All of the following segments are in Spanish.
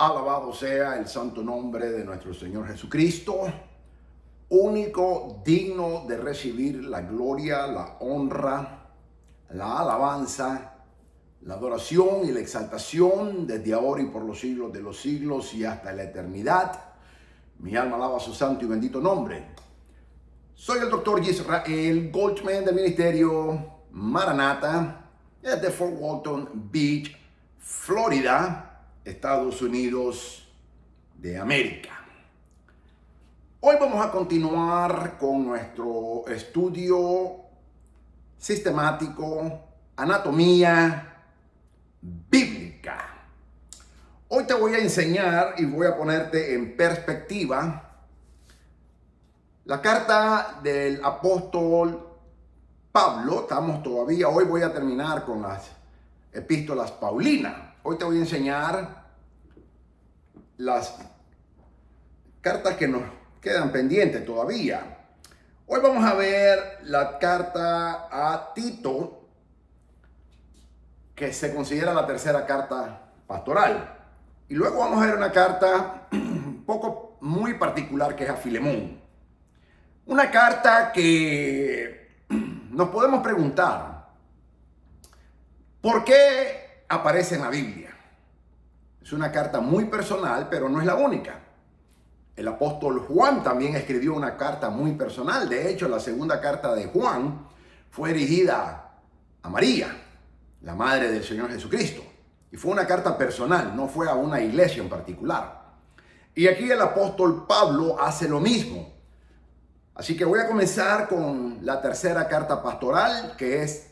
Alabado sea el santo nombre de nuestro Señor Jesucristo, único digno de recibir la gloria, la honra, la alabanza, la adoración y la exaltación desde ahora y por los siglos de los siglos y hasta la eternidad. Mi alma alaba su santo y bendito nombre. Soy el doctor Israel Goldman del ministerio Maranata desde Fort Walton Beach, Florida, Estados Unidos de América. Hoy vamos a continuar con nuestro estudio sistemático, anatomía bíblica. Hoy te voy a enseñar y voy a ponerte en perspectiva la carta del apóstol Pablo. Hoy voy a terminar con las epístolas paulinas. Hoy te voy a enseñar las cartas que nos quedan pendientes todavía. Hoy vamos a ver la carta a Tito, que se considera la tercera carta pastoral. Y luego vamos a ver una carta muy particular que es a Filemón. Una carta que nos podemos preguntar, ¿por qué aparece en la Biblia? Es una carta muy personal, pero no es la única. El apóstol Juan también escribió una carta muy personal. De hecho, la segunda carta de Juan fue dirigida a María, la madre del Señor Jesucristo. Y fue una carta personal, no fue a una iglesia en particular. Y aquí el apóstol Pablo hace lo mismo. Así que voy a comenzar con la tercera carta pastoral, que es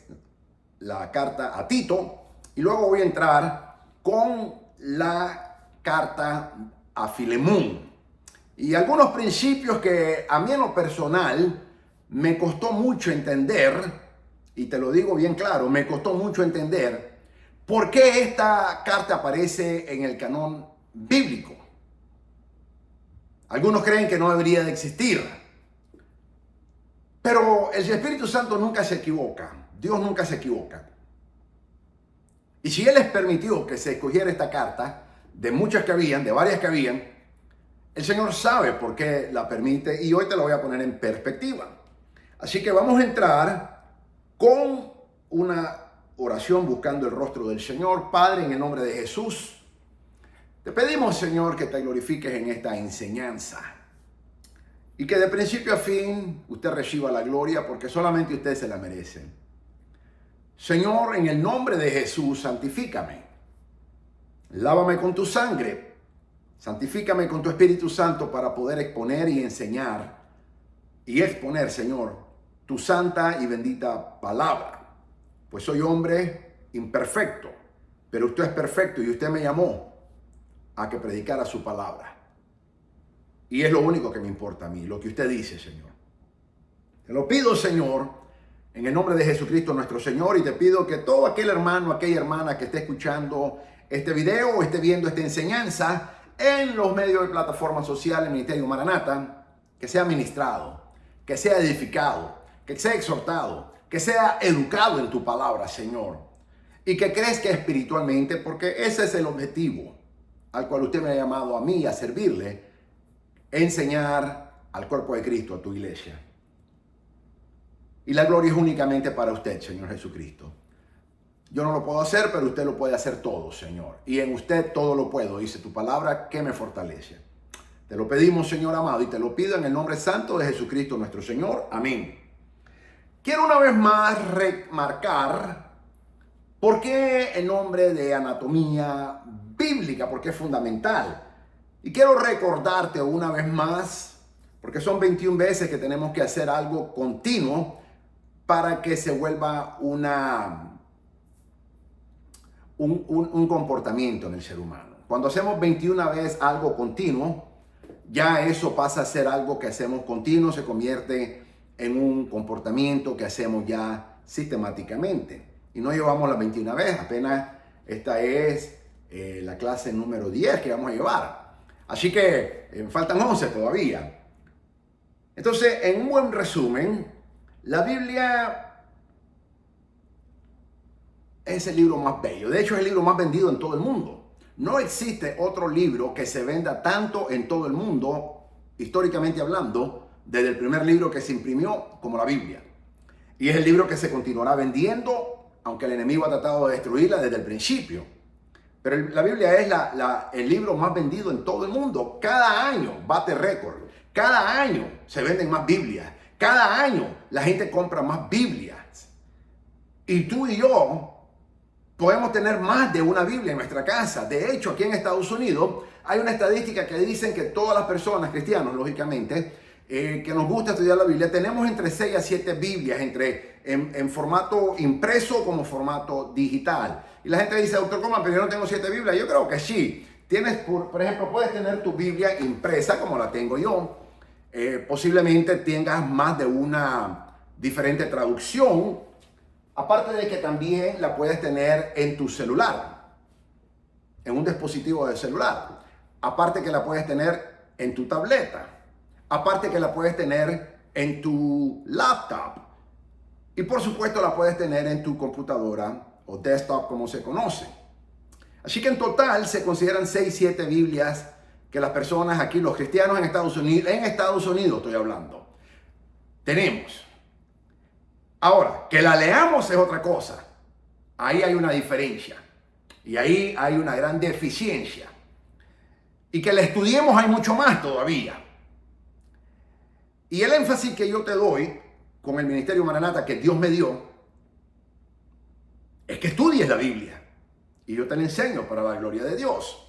la carta a Tito. Y luego voy a entrar con la carta a Filemón. Y algunos principios que a mí en lo personal me costó mucho entender, y te lo digo bien claro, me costó mucho entender por qué esta carta aparece en el canon bíblico. Algunos creen que no debería de existir, pero el Espíritu Santo nunca se equivoca, Dios nunca se equivoca. Y si Él les permitió que se escogiera esta carta, de muchas que habían, de varias que habían, el Señor sabe por qué la permite y hoy te lo voy a poner en perspectiva. Así que vamos a entrar con una oración buscando el rostro del Señor. Padre, en el nombre de Jesús, te pedimos, Señor, que te glorifiques en esta enseñanza y que de principio a fin usted reciba la gloria porque solamente usted se la merece. Señor, en el nombre de Jesús, santifícame. Lávame con tu sangre. Santifícame con tu Espíritu Santo para poder exponer y enseñar y exponer, Señor, tu santa y bendita palabra. Pues soy hombre imperfecto, pero usted es perfecto y usted me llamó a que predicara su palabra. Y es lo único que me importa a mí, lo que usted dice, Señor. Te lo pido, Señor, en el nombre de Jesucristo nuestro Señor, y te pido que todo aquel hermano, aquella hermana que esté escuchando este video o esté viendo esta enseñanza en los medios de plataformas sociales, Ministerio Maranata, que sea ministrado, que sea edificado, que sea exhortado, que sea educado en tu palabra, Señor, y que crezca espiritualmente, porque ese es el objetivo al cual usted me ha llamado a mí a servirle, enseñar al cuerpo de Cristo, a tu iglesia. Y la gloria es únicamente para usted, Señor Jesucristo. Yo no lo puedo hacer, pero usted lo puede hacer todo, Señor. Y en usted todo lo puedo, dice tu palabra, que me fortalece. Te lo pedimos, Señor amado, y te lo pido en el nombre santo de Jesucristo nuestro Señor. Amén. Quiero una vez más remarcar por qué el nombre de anatomía bíblica, porque es fundamental. Y quiero recordarte una vez más, porque son 21 veces que tenemos que hacer algo continuo para que se vuelva un comportamiento en el ser humano. Cuando hacemos 21 veces algo continuo, ya eso pasa a ser algo que hacemos continuo, se convierte en un comportamiento que hacemos ya sistemáticamente. Y no llevamos las 21 veces, apenas esta es la clase número 10 que vamos a llevar. Así que faltan 11 todavía. Entonces, en un buen resumen, la Biblia es el libro más bello. De hecho, es el libro más vendido en todo el mundo. No existe otro libro que se venda tanto en todo el mundo, históricamente hablando, desde el primer libro que se imprimió como la Biblia. Y es el libro que se continuará vendiendo, aunque el enemigo ha tratado de destruirla desde el principio. Pero la Biblia es el libro más vendido en todo el mundo. Cada año bate récord. Cada año se venden más Biblias. Cada año la gente compra más Biblias. Y tú y yo podemos tener más de una Biblia en nuestra casa. De hecho, aquí en Estados Unidos hay una estadística que dicen que todas las personas, cristianos lógicamente, que nos gusta estudiar la Biblia, tenemos entre 6 a 7 Biblias, en formato impreso como formato digital. Y la gente dice, doctor Coleman, pero yo no tengo 7 Biblias. Yo creo que sí. Tienes, por ejemplo, puedes tener tu Biblia impresa como la tengo yo. Posiblemente tengas más de una diferente traducción. Aparte de que también la puedes tener en tu celular, en un dispositivo de celular. Aparte que la puedes tener en tu tableta. Aparte que la puedes tener en tu laptop. Y por supuesto la puedes tener en tu computadora o desktop como se conoce. Así que en total se consideran 6, 7 Biblias que las personas aquí, los cristianos en Estados Unidos estoy hablando, tenemos. Ahora, que la leamos es otra cosa. Ahí hay una diferencia. Y ahí hay una gran deficiencia. Y que la estudiemos hay mucho más todavía. Y el énfasis que yo te doy con el Ministerio Maranata que Dios me dio es que estudies la Biblia. Y yo te la enseño para la gloria de Dios.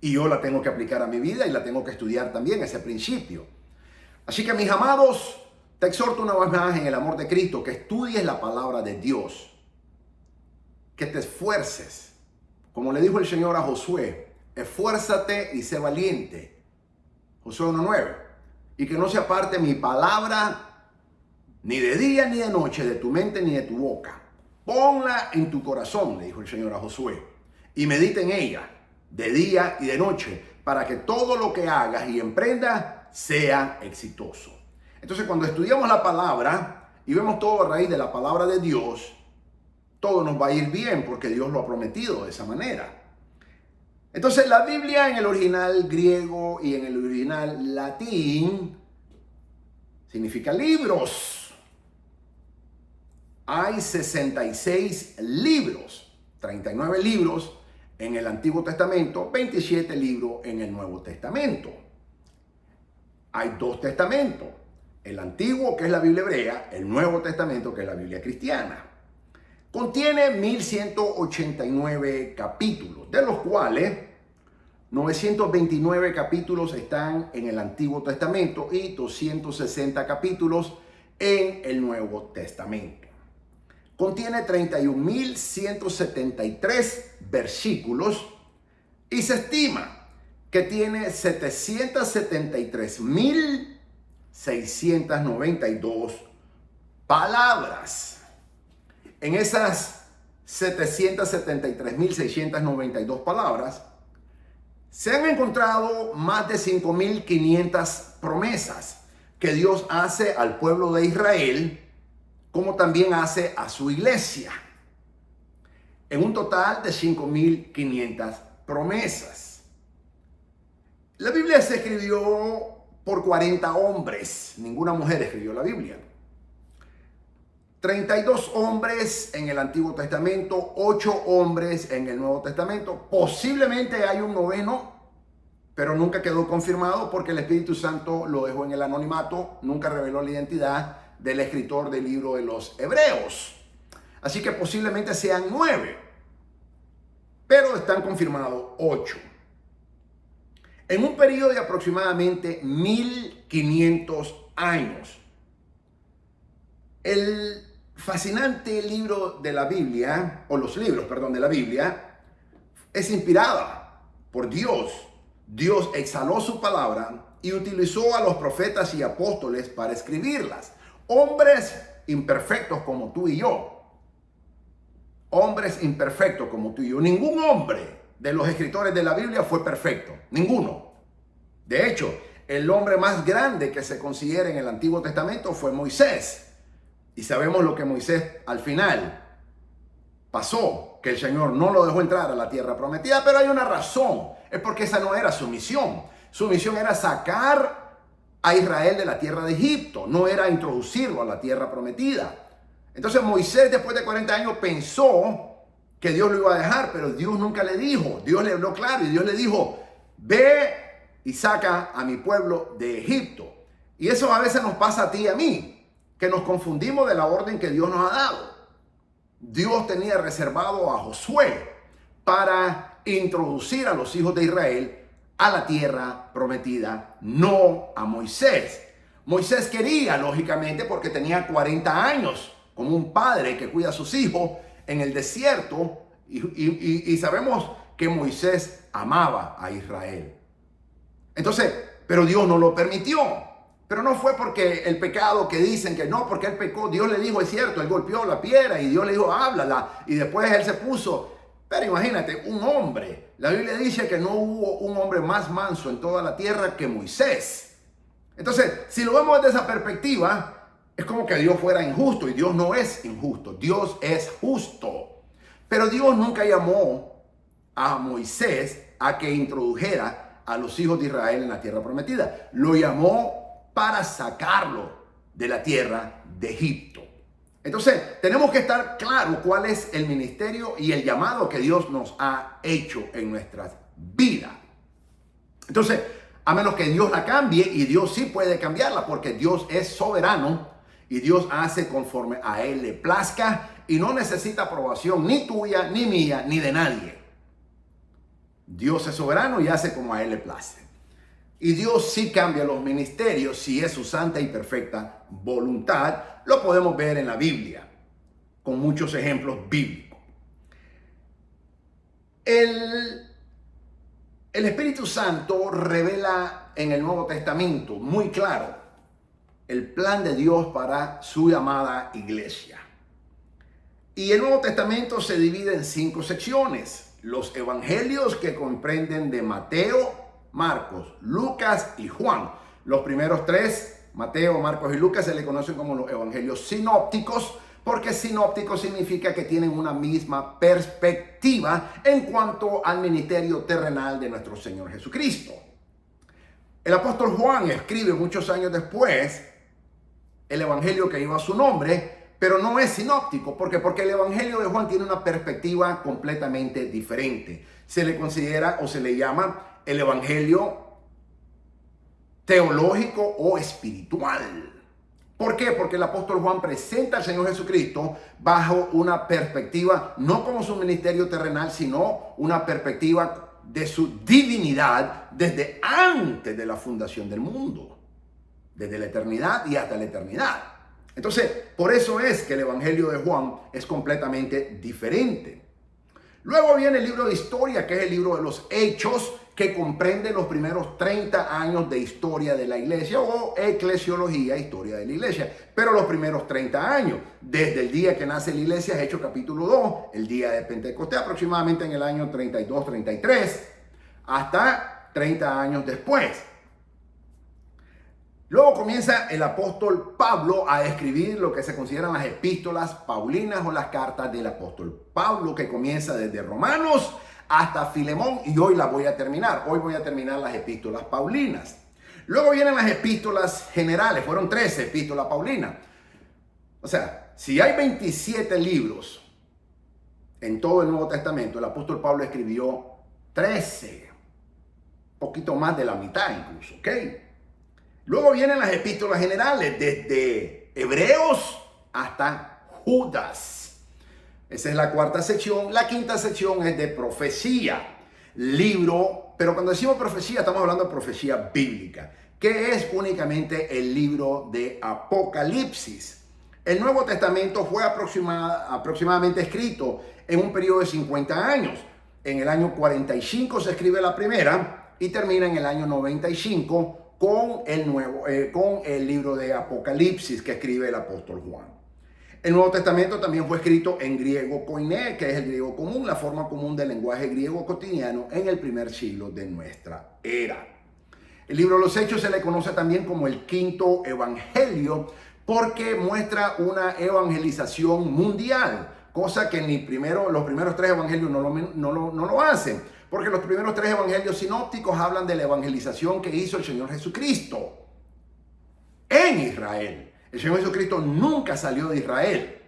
Y yo la tengo que aplicar a mi vida y la tengo que estudiar también, ese principio. Así que, mis amados, te exhorto una vez más en el amor de Cristo que estudies la palabra de Dios. Que te esfuerces. Como le dijo el Señor a Josué, esfuérzate y sé valiente. Josué 1:9. Y que no se aparte mi palabra ni de día ni de noche de tu mente ni de tu boca. Ponla en tu corazón, le dijo el Señor a Josué, y medita en ella de día y de noche para que todo lo que hagas y emprendas sea exitoso. Entonces, cuando estudiamos la palabra y vemos todo a raíz de la palabra de Dios, todo nos va a ir bien porque Dios lo ha prometido de esa manera. Entonces, la Biblia en el original griego y en el original latín significa libros. Hay 66 libros, 39 libros en el Antiguo Testamento, 27 libros en el Nuevo Testamento. Hay 2 testamentos, el Antiguo, que es la Biblia hebrea, el Nuevo Testamento, que es la Biblia cristiana. Contiene 1189 capítulos, de los cuales 929 capítulos están en el Antiguo Testamento y 260 capítulos en el Nuevo Testamento. Contiene 31.173 versículos y se estima que tiene 773.692 palabras. En esas 773.692 palabras se han encontrado más de 5.500 promesas que Dios hace al pueblo de Israel, como también hace a su iglesia. En un total de 5.500 promesas. La Biblia se escribió por 40 hombres. Ninguna mujer escribió la Biblia. 32 hombres en el Antiguo Testamento, 8 hombres en el Nuevo Testamento. Posiblemente hay un noveno, pero nunca quedó confirmado porque el Espíritu Santo lo dejó en el anonimato, nunca reveló la identidad del escritor del libro de los Hebreos. Así que posiblemente sean 9, pero están confirmados 8. En un periodo de aproximadamente 1500 años, el fascinante libro de la Biblia, o los libros, perdón, de la Biblia, es inspirada por Dios. Dios exhaló su palabra y utilizó a los profetas y apóstoles para escribirlas. Hombres imperfectos como tú y yo. Hombres imperfectos como tú y yo. Ningún hombre de los escritores de la Biblia fue perfecto. Ninguno. De hecho, el hombre más grande que se considera en el Antiguo Testamento fue Moisés. Y sabemos lo que Moisés al final pasó, que el Señor no lo dejó entrar a la tierra prometida, pero hay una razón. Es porque esa no era su misión. Su misión era sacar a Israel de la tierra de Egipto, no era introducirlo a la tierra prometida. Entonces Moisés, después de 40 años, pensó que Dios lo iba a dejar, pero Dios nunca le dijo. Dios le habló claro y Dios le dijo: ve y saca a mi pueblo de Egipto. Y eso a veces nos pasa a ti y a mí, que nos confundimos de la orden que Dios nos ha dado. Dios tenía reservado a Josué para introducir a los hijos de Israel a la tierra prometida, no a Moisés. Moisés quería, lógicamente, porque tenía 40 años, como un padre que cuida a sus hijos en el desierto, y sabemos que Moisés amaba a Israel. Entonces, pero Dios no lo permitió. Pero no fue porque el pecado que dicen que no, porque él pecó. Dios le dijo, es cierto, él golpeó la piedra y Dios le dijo, háblala. Y después él se puso. Pero imagínate, un hombre. La Biblia dice que no hubo un hombre más manso en toda la tierra que Moisés. Entonces, si lo vemos desde esa perspectiva, es como que Dios fuera injusto. Y Dios no es injusto. Dios es justo. Pero Dios nunca llamó a Moisés a que introdujera a los hijos de Israel en la tierra prometida. Lo llamó para sacarlo de la tierra de Egipto. Entonces, tenemos que estar claros cuál es el ministerio y el llamado que Dios nos ha hecho en nuestras vidas. Entonces, a menos que Dios la cambie, y Dios sí puede cambiarla, porque Dios es soberano y Dios hace conforme a Él le plazca y no necesita aprobación ni tuya, ni mía, ni de nadie. Dios es soberano y hace como a Él le place. Y Dios sí cambia los ministerios si es su santa y perfecta voluntad. Lo podemos ver en la Biblia, con muchos ejemplos bíblicos. El Espíritu Santo revela en el Nuevo Testamento muy claro el plan de Dios para su llamada iglesia. Y el Nuevo Testamento se divide en 5 secciones. Los evangelios, que comprenden de Mateo, Marcos, Lucas y Juan. Los primeros 3, Mateo, Marcos y Lucas, se le conocen como los evangelios sinópticos, porque sinóptico significa que tienen una misma perspectiva en cuanto al ministerio terrenal de nuestro Señor Jesucristo. El apóstol Juan escribe muchos años después el evangelio que lleva su nombre, pero no es sinóptico. ¿Por qué? Porque el evangelio de Juan tiene una perspectiva completamente diferente. Se le considera o se le llama el evangelio teológico o espiritual. ¿Por qué? Porque el apóstol Juan presenta al Señor Jesucristo bajo una perspectiva, no como su ministerio terrenal, sino una perspectiva de su divinidad desde antes de la fundación del mundo, desde la eternidad y hasta la eternidad. Entonces, por eso es que el evangelio de Juan es completamente diferente. Luego viene el libro de historia, que es el libro de los Hechos, que comprende los primeros 30 años de historia de la iglesia, o eclesiología, historia de la iglesia. Pero los primeros 30 años, desde el día que nace la iglesia, Hechos capítulo 2, el día de Pentecostés, aproximadamente en el año 32, 33, hasta 30 años después. Luego comienza el apóstol Pablo a escribir lo que se consideran las epístolas paulinas o las cartas del apóstol Pablo, que comienza desde Romanos hasta Filemón, y hoy la voy a terminar. Hoy voy a terminar las epístolas paulinas. Luego vienen las epístolas generales, fueron 13 epístolas paulinas. O sea, si hay 27 libros en todo el Nuevo Testamento, el apóstol Pablo escribió 13, poquito más de la mitad incluso, ¿ok? Luego vienen las epístolas generales, desde Hebreos hasta Judas. Esa es la 4ª sección. La 5ª sección es de profecía, libro, pero cuando decimos profecía estamos hablando de profecía bíblica, que es únicamente el libro de Apocalipsis. El Nuevo Testamento fue aproximadamente escrito en un periodo de 50 años. En el año 45 se escribe la primera y termina en el año 95 con el libro de Apocalipsis que escribe el apóstol Juan. El Nuevo Testamento también fue escrito en griego koiné, que es el griego común, la forma común del lenguaje griego cotidiano en el primer siglo de nuestra era. El libro de los Hechos se le conoce también como el 5º evangelio porque muestra una evangelización mundial, cosa que los primeros tres evangelios no lo hacen, porque los primeros tres evangelios sinópticos hablan de la evangelización que hizo el Señor Jesucristo en Israel. El Señor Jesucristo nunca salió de Israel.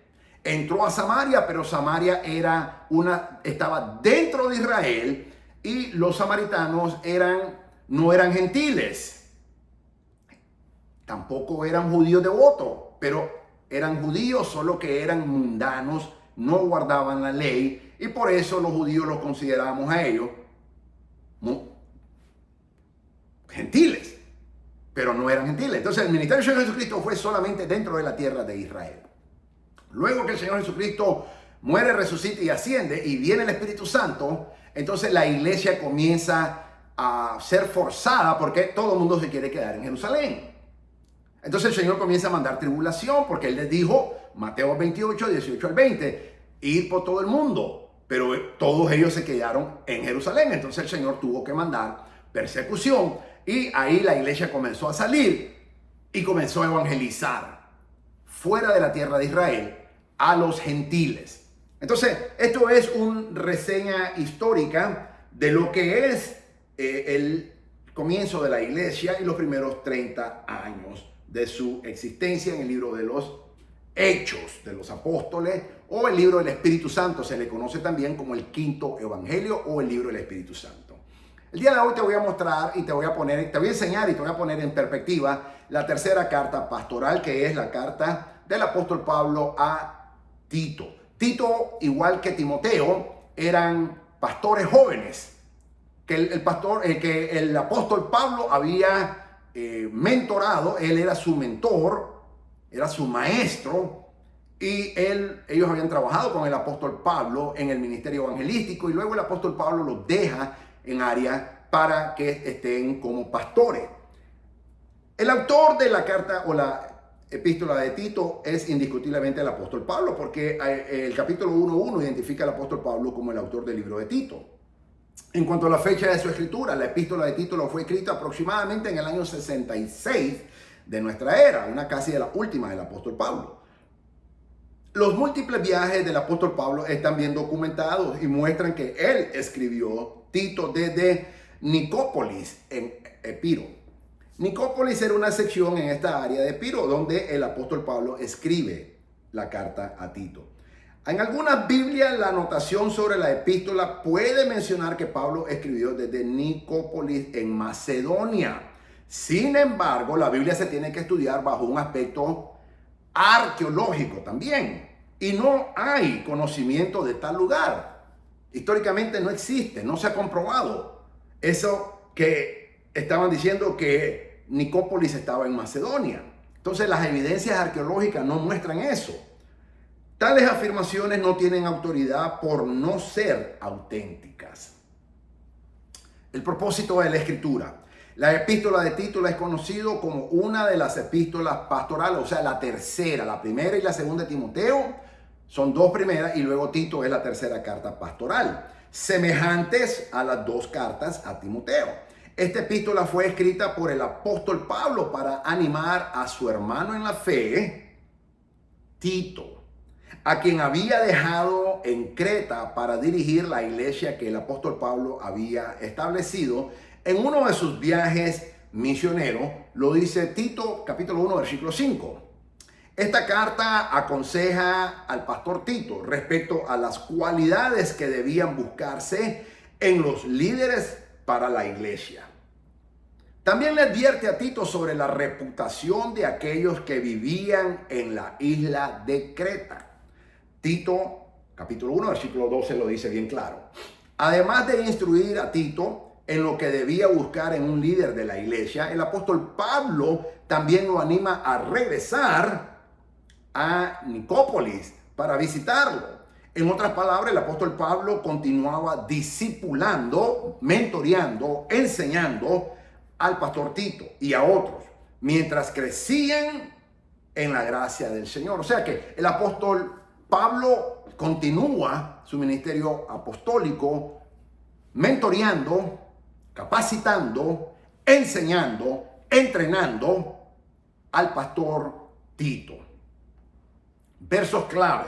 Entró a Samaria, pero Samaria estaba dentro de Israel y los samaritanos no eran gentiles. Tampoco eran judíos devotos, pero eran judíos, solo que eran mundanos, no guardaban la ley y por eso los judíos los considerábamos a ellos gentiles, pero no eran gentiles. Entonces el ministerio del Señor Jesucristo fue solamente dentro de la tierra de Israel. Luego que el Señor Jesucristo muere, resucita y asciende y viene el Espíritu Santo, entonces la iglesia comienza a ser forzada porque todo el mundo se quiere quedar en Jerusalén. Entonces el Señor comienza a mandar tribulación porque Él les dijo, Mateo 28, 18 al 20, ir por todo el mundo, pero todos ellos se quedaron en Jerusalén. Entonces el Señor tuvo que mandar persecución y ahí la iglesia comenzó a salir y comenzó a evangelizar fuera de la tierra de Israel a los gentiles. Entonces, esto es una reseña histórica de lo que es el comienzo de la iglesia y los primeros 30 años de su existencia en el libro de los Hechos de los Apóstoles o el libro del Espíritu Santo. Se le conoce también como el quinto evangelio o el libro del Espíritu Santo. El día de hoy te voy a mostrar y te voy a enseñar y te voy a poner en perspectiva la tercera carta pastoral, que es la carta del apóstol Pablo a Tito. Tito, igual que Timoteo, eran pastores jóvenes que el apóstol Pablo había mentorado. Él era su mentor, era su maestro, y ellos habían trabajado con el apóstol Pablo en el ministerio evangelístico, y luego el apóstol Pablo los deja en área para que estén como pastores. El autor de la carta o la epístola de Tito es indiscutiblemente el apóstol Pablo, porque el capítulo 1:1 identifica al apóstol Pablo como el autor del libro de Tito. En cuanto a la fecha de su escritura, la epístola de Tito fue escrita aproximadamente en el año 66 de nuestra era, una casi de la última del apóstol Pablo. Los múltiples viajes del apóstol Pablo están bien documentados y muestran que él escribió Tito desde Nicópolis en Epiro. Nicópolis era una sección en esta área de Epiro donde el apóstol Pablo escribe la carta a Tito. En algunas Biblias la anotación sobre la epístola puede mencionar que Pablo escribió desde Nicópolis en Macedonia. Sin embargo, la Biblia se tiene que estudiar bajo un aspecto arqueológico también. Y no hay conocimiento de tal lugar. Históricamente no existe, no se ha comprobado. Eso que estaban diciendo que Nicópolis estaba en Macedonia. Entonces las evidencias arqueológicas no muestran eso. Tales afirmaciones no tienen autoridad por no ser auténticas. El propósito de la escritura. La epístola de Tito es conocido como una de las epístolas pastorales, o sea, la tercera. La primera y la segunda de Timoteo son dos primeras y luego Tito es la tercera carta pastoral, semejantes a las dos cartas a Timoteo. Esta epístola fue escrita por el apóstol Pablo para animar a su hermano en la fe, Tito, a quien había dejado en Creta para dirigir la iglesia que el apóstol Pablo había establecido en uno de sus viajes misioneros. Lo dice Tito capítulo 1 versículo 5. Esta carta aconseja al pastor Tito respecto a las cualidades que debían buscarse en los líderes para la iglesia. También le advierte a Tito sobre la reputación de aquellos que vivían en la isla de Creta. Tito, capítulo 1, versículo 12 lo dice bien claro. Además de instruir a Tito en lo que debía buscar en un líder de la iglesia, el apóstol Pablo también lo anima a regresar a Nicópolis para visitarlo. En otras palabras, el apóstol Pablo continuaba discipulando, mentoreando, enseñando al pastor Tito y a otros, mientras crecían en la gracia del Señor. O sea que el apóstol Pablo continúa su ministerio apostólico, mentoreando, capacitando, enseñando, entrenando al pastor Tito. Versos clave.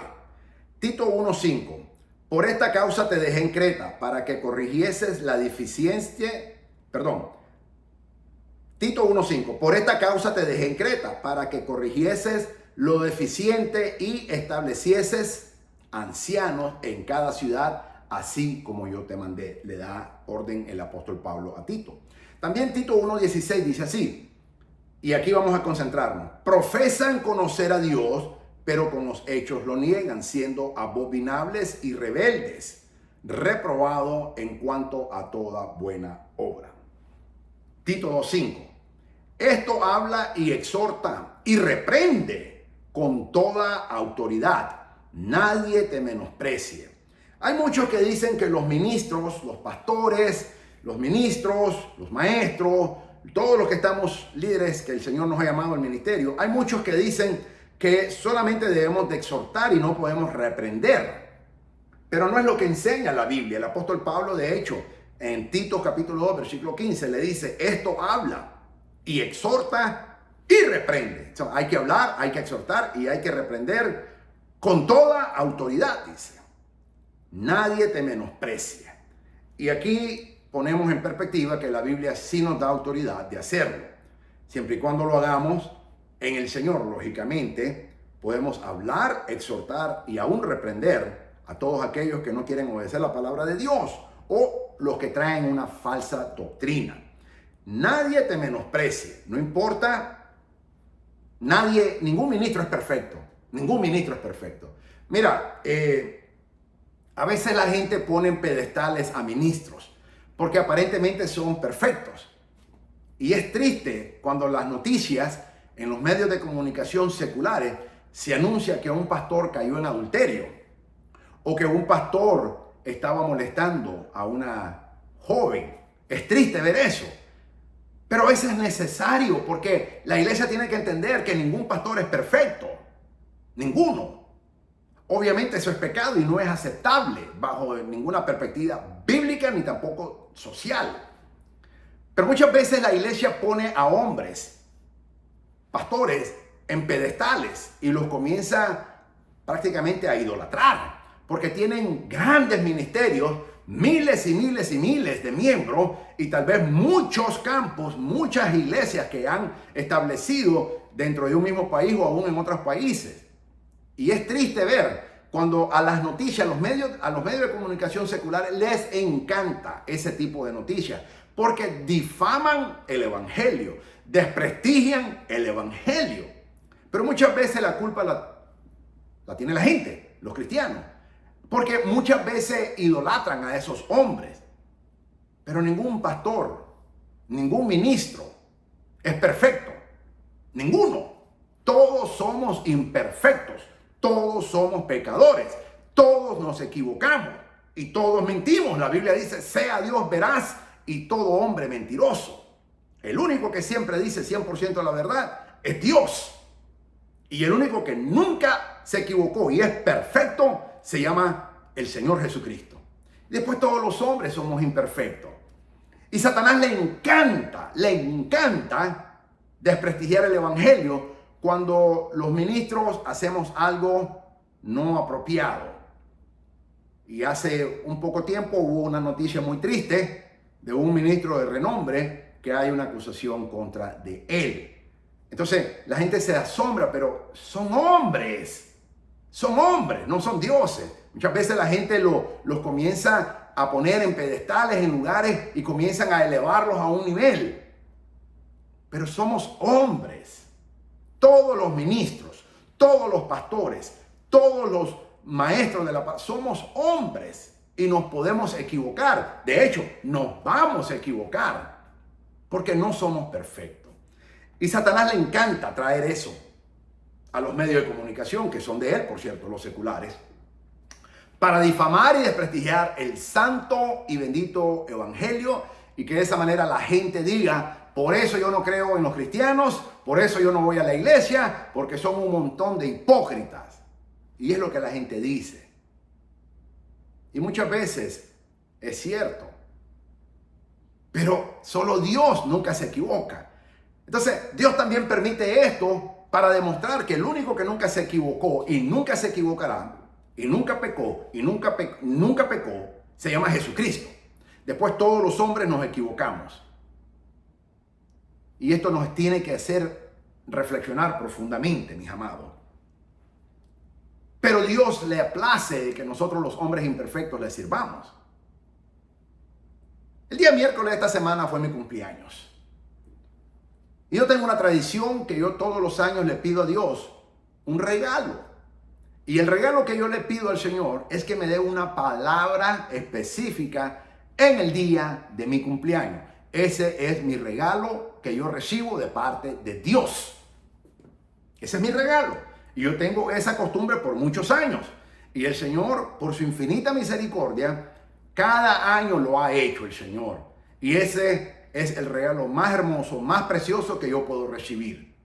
Tito 1:5. Por esta causa te dejé en Creta, para que corrigieses la deficiencia, Tito 1:5. Por esta causa te dejé en Creta, para que corrigieses lo deficiente y establecieses ancianos en cada ciudad, así como yo te mandé. Le da orden el apóstol Pablo a Tito. También Tito 1:16 dice así, y aquí vamos a concentrarnos. Profesan conocer a Dios, pero con los hechos lo niegan, siendo abominables y rebeldes, reprobados en cuanto a toda buena obra. Tito 2:5. Esto habla y exhorta y reprende con toda autoridad. Nadie te menosprecie. Hay muchos que dicen que los ministros, los pastores, los ministros, los maestros, todos los que estamos líderes que el Señor nos ha llamado al ministerio, hay muchos que dicen que solamente debemos de exhortar y no podemos reprender. Pero no es lo que enseña la Biblia. El apóstol Pablo, de hecho, en Tito capítulo 2, versículo 15, le dice, esto habla y exhorta y reprende. Hay que hablar, hay que exhortar y hay que reprender con toda autoridad, dice. Nadie te menosprecia. Y aquí ponemos en perspectiva que la Biblia sí nos da autoridad de hacerlo. Siempre y cuando lo hagamos en el Señor, lógicamente, podemos hablar, exhortar y aún reprender a todos aquellos que no quieren obedecer la palabra de Dios o los que traen una falsa doctrina. Nadie te menosprecie, no importa, nadie, ningún ministro es perfecto, ningún ministro es perfecto. Mira, a veces la gente pone en pedestales a ministros porque aparentemente son perfectos. Y es triste cuando las noticias en los medios de comunicación seculares se anuncia que un pastor cayó en adulterio o que un pastor estaba molestando a una joven. Es triste ver eso. Pero a veces es necesario porque la iglesia tiene que entender que ningún pastor es perfecto. Ninguno. Obviamente eso es pecado y no es aceptable bajo ninguna perspectiva bíblica ni tampoco social. Pero muchas veces la iglesia pone a hombres, pastores, en pedestales y los comienza prácticamente a idolatrar porque tienen grandes ministerios, miles y miles y miles de miembros y tal vez muchos campos, muchas iglesias que han establecido dentro de un mismo país o aún en otros países. Y es triste ver cuando a las noticias, a los medios de comunicación seculares les encanta ese tipo de noticias porque difaman el evangelio, desprestigian el evangelio. Pero muchas veces la culpa la tiene la gente, los cristianos, porque muchas veces idolatran a esos hombres. Pero ningún pastor, ningún ministro es perfecto. Ninguno. Todos somos imperfectos. Todos somos pecadores. Todos nos equivocamos. Y todos mentimos. La Biblia dice, sea Dios veraz y todo hombre mentiroso. El único que siempre dice 100% la verdad es Dios. Y el único que nunca se equivocó y es perfecto se llama el Señor Jesucristo. Y después todos los hombres somos imperfectos. Y Satanás le encanta desprestigiar el evangelio cuando los ministros hacemos algo no apropiado. Y hace un poco tiempo hubo una noticia muy triste de un ministro de renombre que hay una acusación contra de él. Entonces la gente se asombra, pero son hombres, no son dioses. Muchas veces la gente los comienza a poner en pedestales, en lugares y comienzan a elevarlos a un nivel. Pero somos hombres. Todos los ministros, todos los pastores, todos los maestros de la paz, somos hombres y nos podemos equivocar. De hecho, nos vamos a equivocar porque no somos perfectos. Y Satanás le encanta traer eso a los medios de comunicación, que son de él, por cierto, los seculares, para difamar y desprestigiar el santo y bendito evangelio y que de esa manera la gente diga, por eso yo no creo en los cristianos, por eso yo no voy a la iglesia, porque son un montón de hipócritas. Y es lo que la gente dice. Y muchas veces es cierto. Pero solo Dios nunca se equivoca. Entonces, Dios también permite esto para demostrar que el único que nunca se equivocó y nunca se equivocará y nunca pecó, nunca pecó, se llama Jesucristo. Después todos los hombres nos equivocamos. Y esto nos tiene que hacer reflexionar profundamente, mis amados. Pero Dios le place que nosotros los hombres imperfectos le sirvamos. El día miércoles de esta semana fue mi cumpleaños. Y yo tengo una tradición que yo todos los años le pido a Dios un regalo. Y el regalo que yo le pido al Señor es que me dé una palabra específica en el día de mi cumpleaños. Ese es mi regalo que yo recibo de parte de Dios. Ese es mi regalo. Y yo tengo esa costumbre por muchos años. Y el Señor, por su infinita misericordia, cada año lo ha hecho el Señor. Y ese es el regalo más hermoso, más precioso que yo puedo recibir.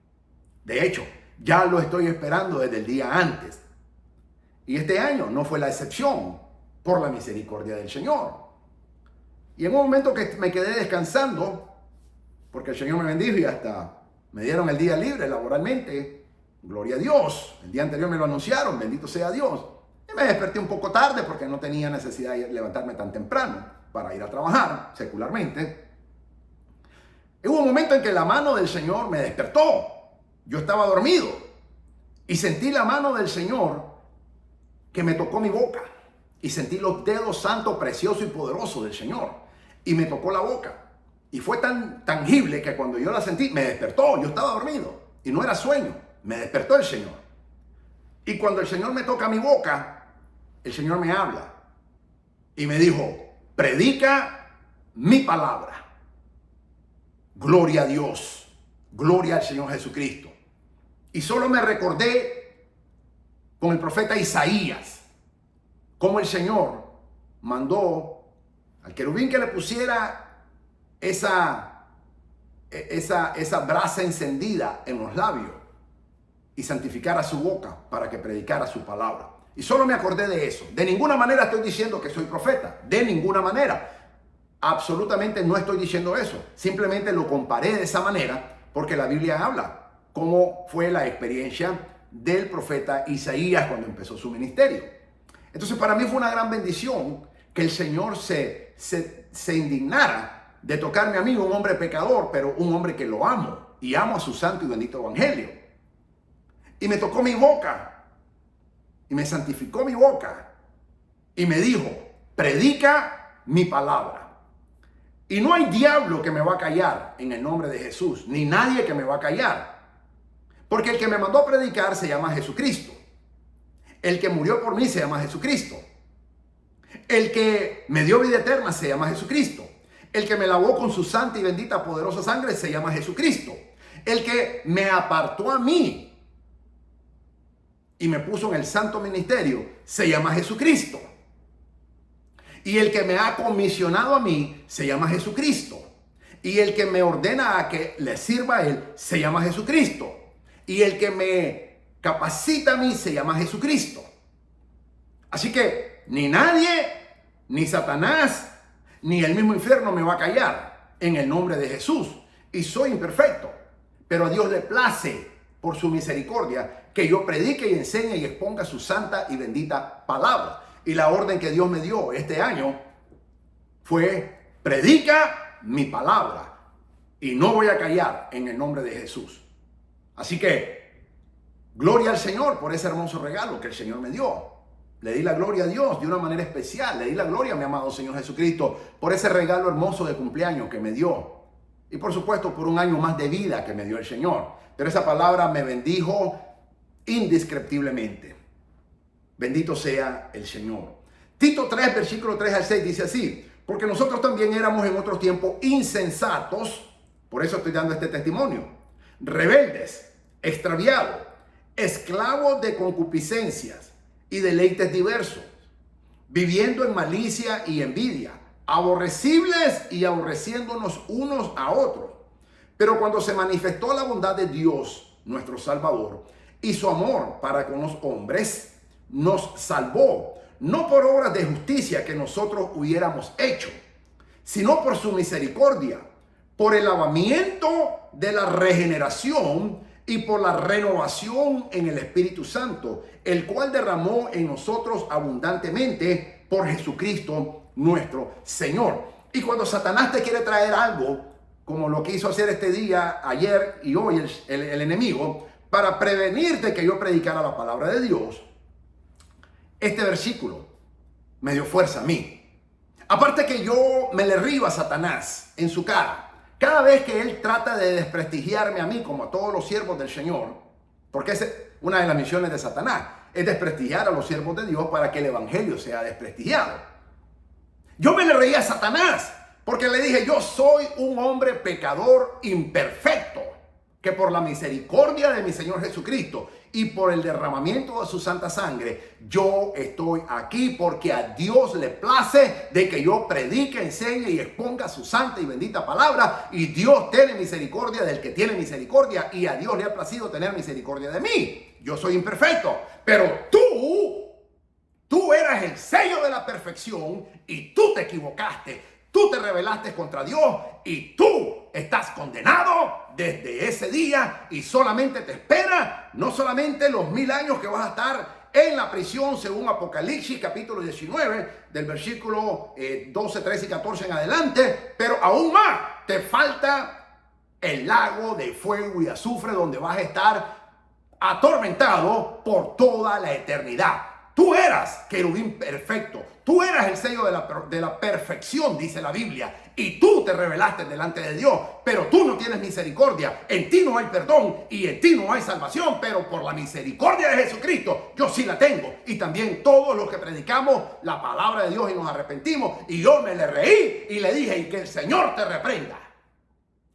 De hecho, ya lo estoy esperando desde el día antes. Y este año no fue la excepción por la misericordia del Señor. Y en un momento que me quedé descansando, porque el Señor me bendijo y hasta me dieron el día libre laboralmente, gloria a Dios. El día anterior me lo anunciaron, bendito sea Dios. Y me desperté un poco tarde porque no tenía necesidad de levantarme tan temprano para ir a trabajar secularmente. Y hubo un momento en que la mano del Señor me despertó. Yo estaba dormido y sentí la mano del Señor que me tocó mi boca. Y sentí los dedos santos, preciosos y poderosos del Señor. Y me tocó la boca. Y fue tan tangible que cuando yo la sentí, me despertó. Yo estaba dormido y no era sueño. Me despertó el Señor. Y cuando el Señor me toca mi boca, el Señor me habla. Y me dijo, predica mi palabra. Gloria a Dios. Gloria al Señor Jesucristo. Y solo me recordé con el profeta Isaías, cómo el Señor mandó al querubín que le pusiera esa brasa encendida en los labios y santificara su boca para que predicara su palabra. Y solo me acordé de eso. De ninguna manera estoy diciendo que soy profeta. De ninguna manera. Absolutamente no estoy diciendo eso. Simplemente lo comparé de esa manera porque la Biblia habla cómo fue la experiencia del profeta Isaías cuando empezó su ministerio. Entonces para mí fue una gran bendición que el Señor se indignara de tocarme a mí, un hombre pecador, pero un hombre que lo amo y amo a su santo y bendito evangelio. Y me tocó mi boca y me santificó mi boca y me dijo, predica mi palabra. Y no hay diablo que me va a callar en el nombre de Jesús, ni nadie que me va a callar. Porque el que me mandó a predicar se llama Jesucristo. El que murió por mí se llama Jesucristo. El que me dio vida eterna se llama Jesucristo. El que me lavó con su santa y bendita poderosa sangre se llama Jesucristo. El que me apartó a mí y me puso en el santo ministerio se llama Jesucristo. Y el que me ha comisionado a mí se llama Jesucristo. Y el que me ordena a que le sirva a Él se llama Jesucristo. Y el que me capacita a mí se llama Jesucristo. Así que ni nadie, ni Satanás, ni el mismo infierno me va a callar en el nombre de Jesús. Y soy imperfecto, pero a Dios le place por su misericordia que yo predique y enseñe y exponga su santa y bendita palabra. Y la orden que Dios me dio este año fue, predica mi palabra y no voy a callar en el nombre de Jesús. Así que, gloria al Señor por ese hermoso regalo que el Señor me dio. Le di la gloria a Dios de una manera especial. Le di la gloria a mi amado Señor Jesucristo por ese regalo hermoso de cumpleaños que me dio. Y por supuesto por un año más de vida que me dio el Señor. Pero esa palabra me bendijo indescriptiblemente. Bendito sea el Señor. Tito 3, versículo 3 al 6 dice así: porque nosotros también éramos en otro tiempo insensatos, por eso estoy dando este testimonio, rebeldes, extraviados, esclavos de concupiscencias y deleites diversos, viviendo en malicia y envidia, aborrecibles y aborreciéndonos unos a otros. Pero cuando se manifestó la bondad de Dios, nuestro Salvador, y su amor para con los hombres, nos salvó, no por obras de justicia que nosotros hubiéramos hecho, sino por su misericordia, por el lavamiento de la regeneración y por la renovación en el Espíritu Santo, el cual derramó en nosotros abundantemente por Jesucristo nuestro Señor. Y cuando Satanás te quiere traer algo, como lo quiso hacer este día, ayer y hoy el enemigo, para prevenirte que yo predicara la palabra de Dios, este versículo me dio fuerza a mí. Aparte que yo me le río a Satanás en su cara cada vez que él trata de desprestigiarme a mí, como a todos los siervos del Señor, porque es una de las misiones de Satanás, es desprestigiar a los siervos de Dios para que el evangelio sea desprestigiado. Yo me le reía a Satanás porque le dije, yo soy un hombre pecador imperfecto, que por la misericordia de mi Señor Jesucristo y por el derramamiento de su santa sangre, yo estoy aquí porque a Dios le place de que yo predique, enseñe y exponga su santa y bendita palabra, y Dios tiene misericordia del que tiene misericordia, y a Dios le ha placido tener misericordia de mí. Yo soy imperfecto, pero tú eras el sello de la perfección y tú te equivocaste. Tú te rebelaste contra Dios y tú estás condenado desde ese día, y solamente te espera, no solamente los 1000 años que vas a estar en la prisión según Apocalipsis capítulo 19 del versículo 12, 13 y 14 en adelante, pero aún más te falta el lago de fuego y azufre donde vas a estar atormentado por toda la eternidad. Tú eras querubín perfecto, tú eras el sello de la perfección, dice la Biblia, y tú te rebelaste delante de Dios, pero tú no tienes misericordia, en ti no hay perdón y en ti no hay salvación, pero por la misericordia de Jesucristo yo sí la tengo, y también todos los que predicamos la palabra de Dios y nos arrepentimos, y yo me le reí y le dije, y que el Señor te reprenda.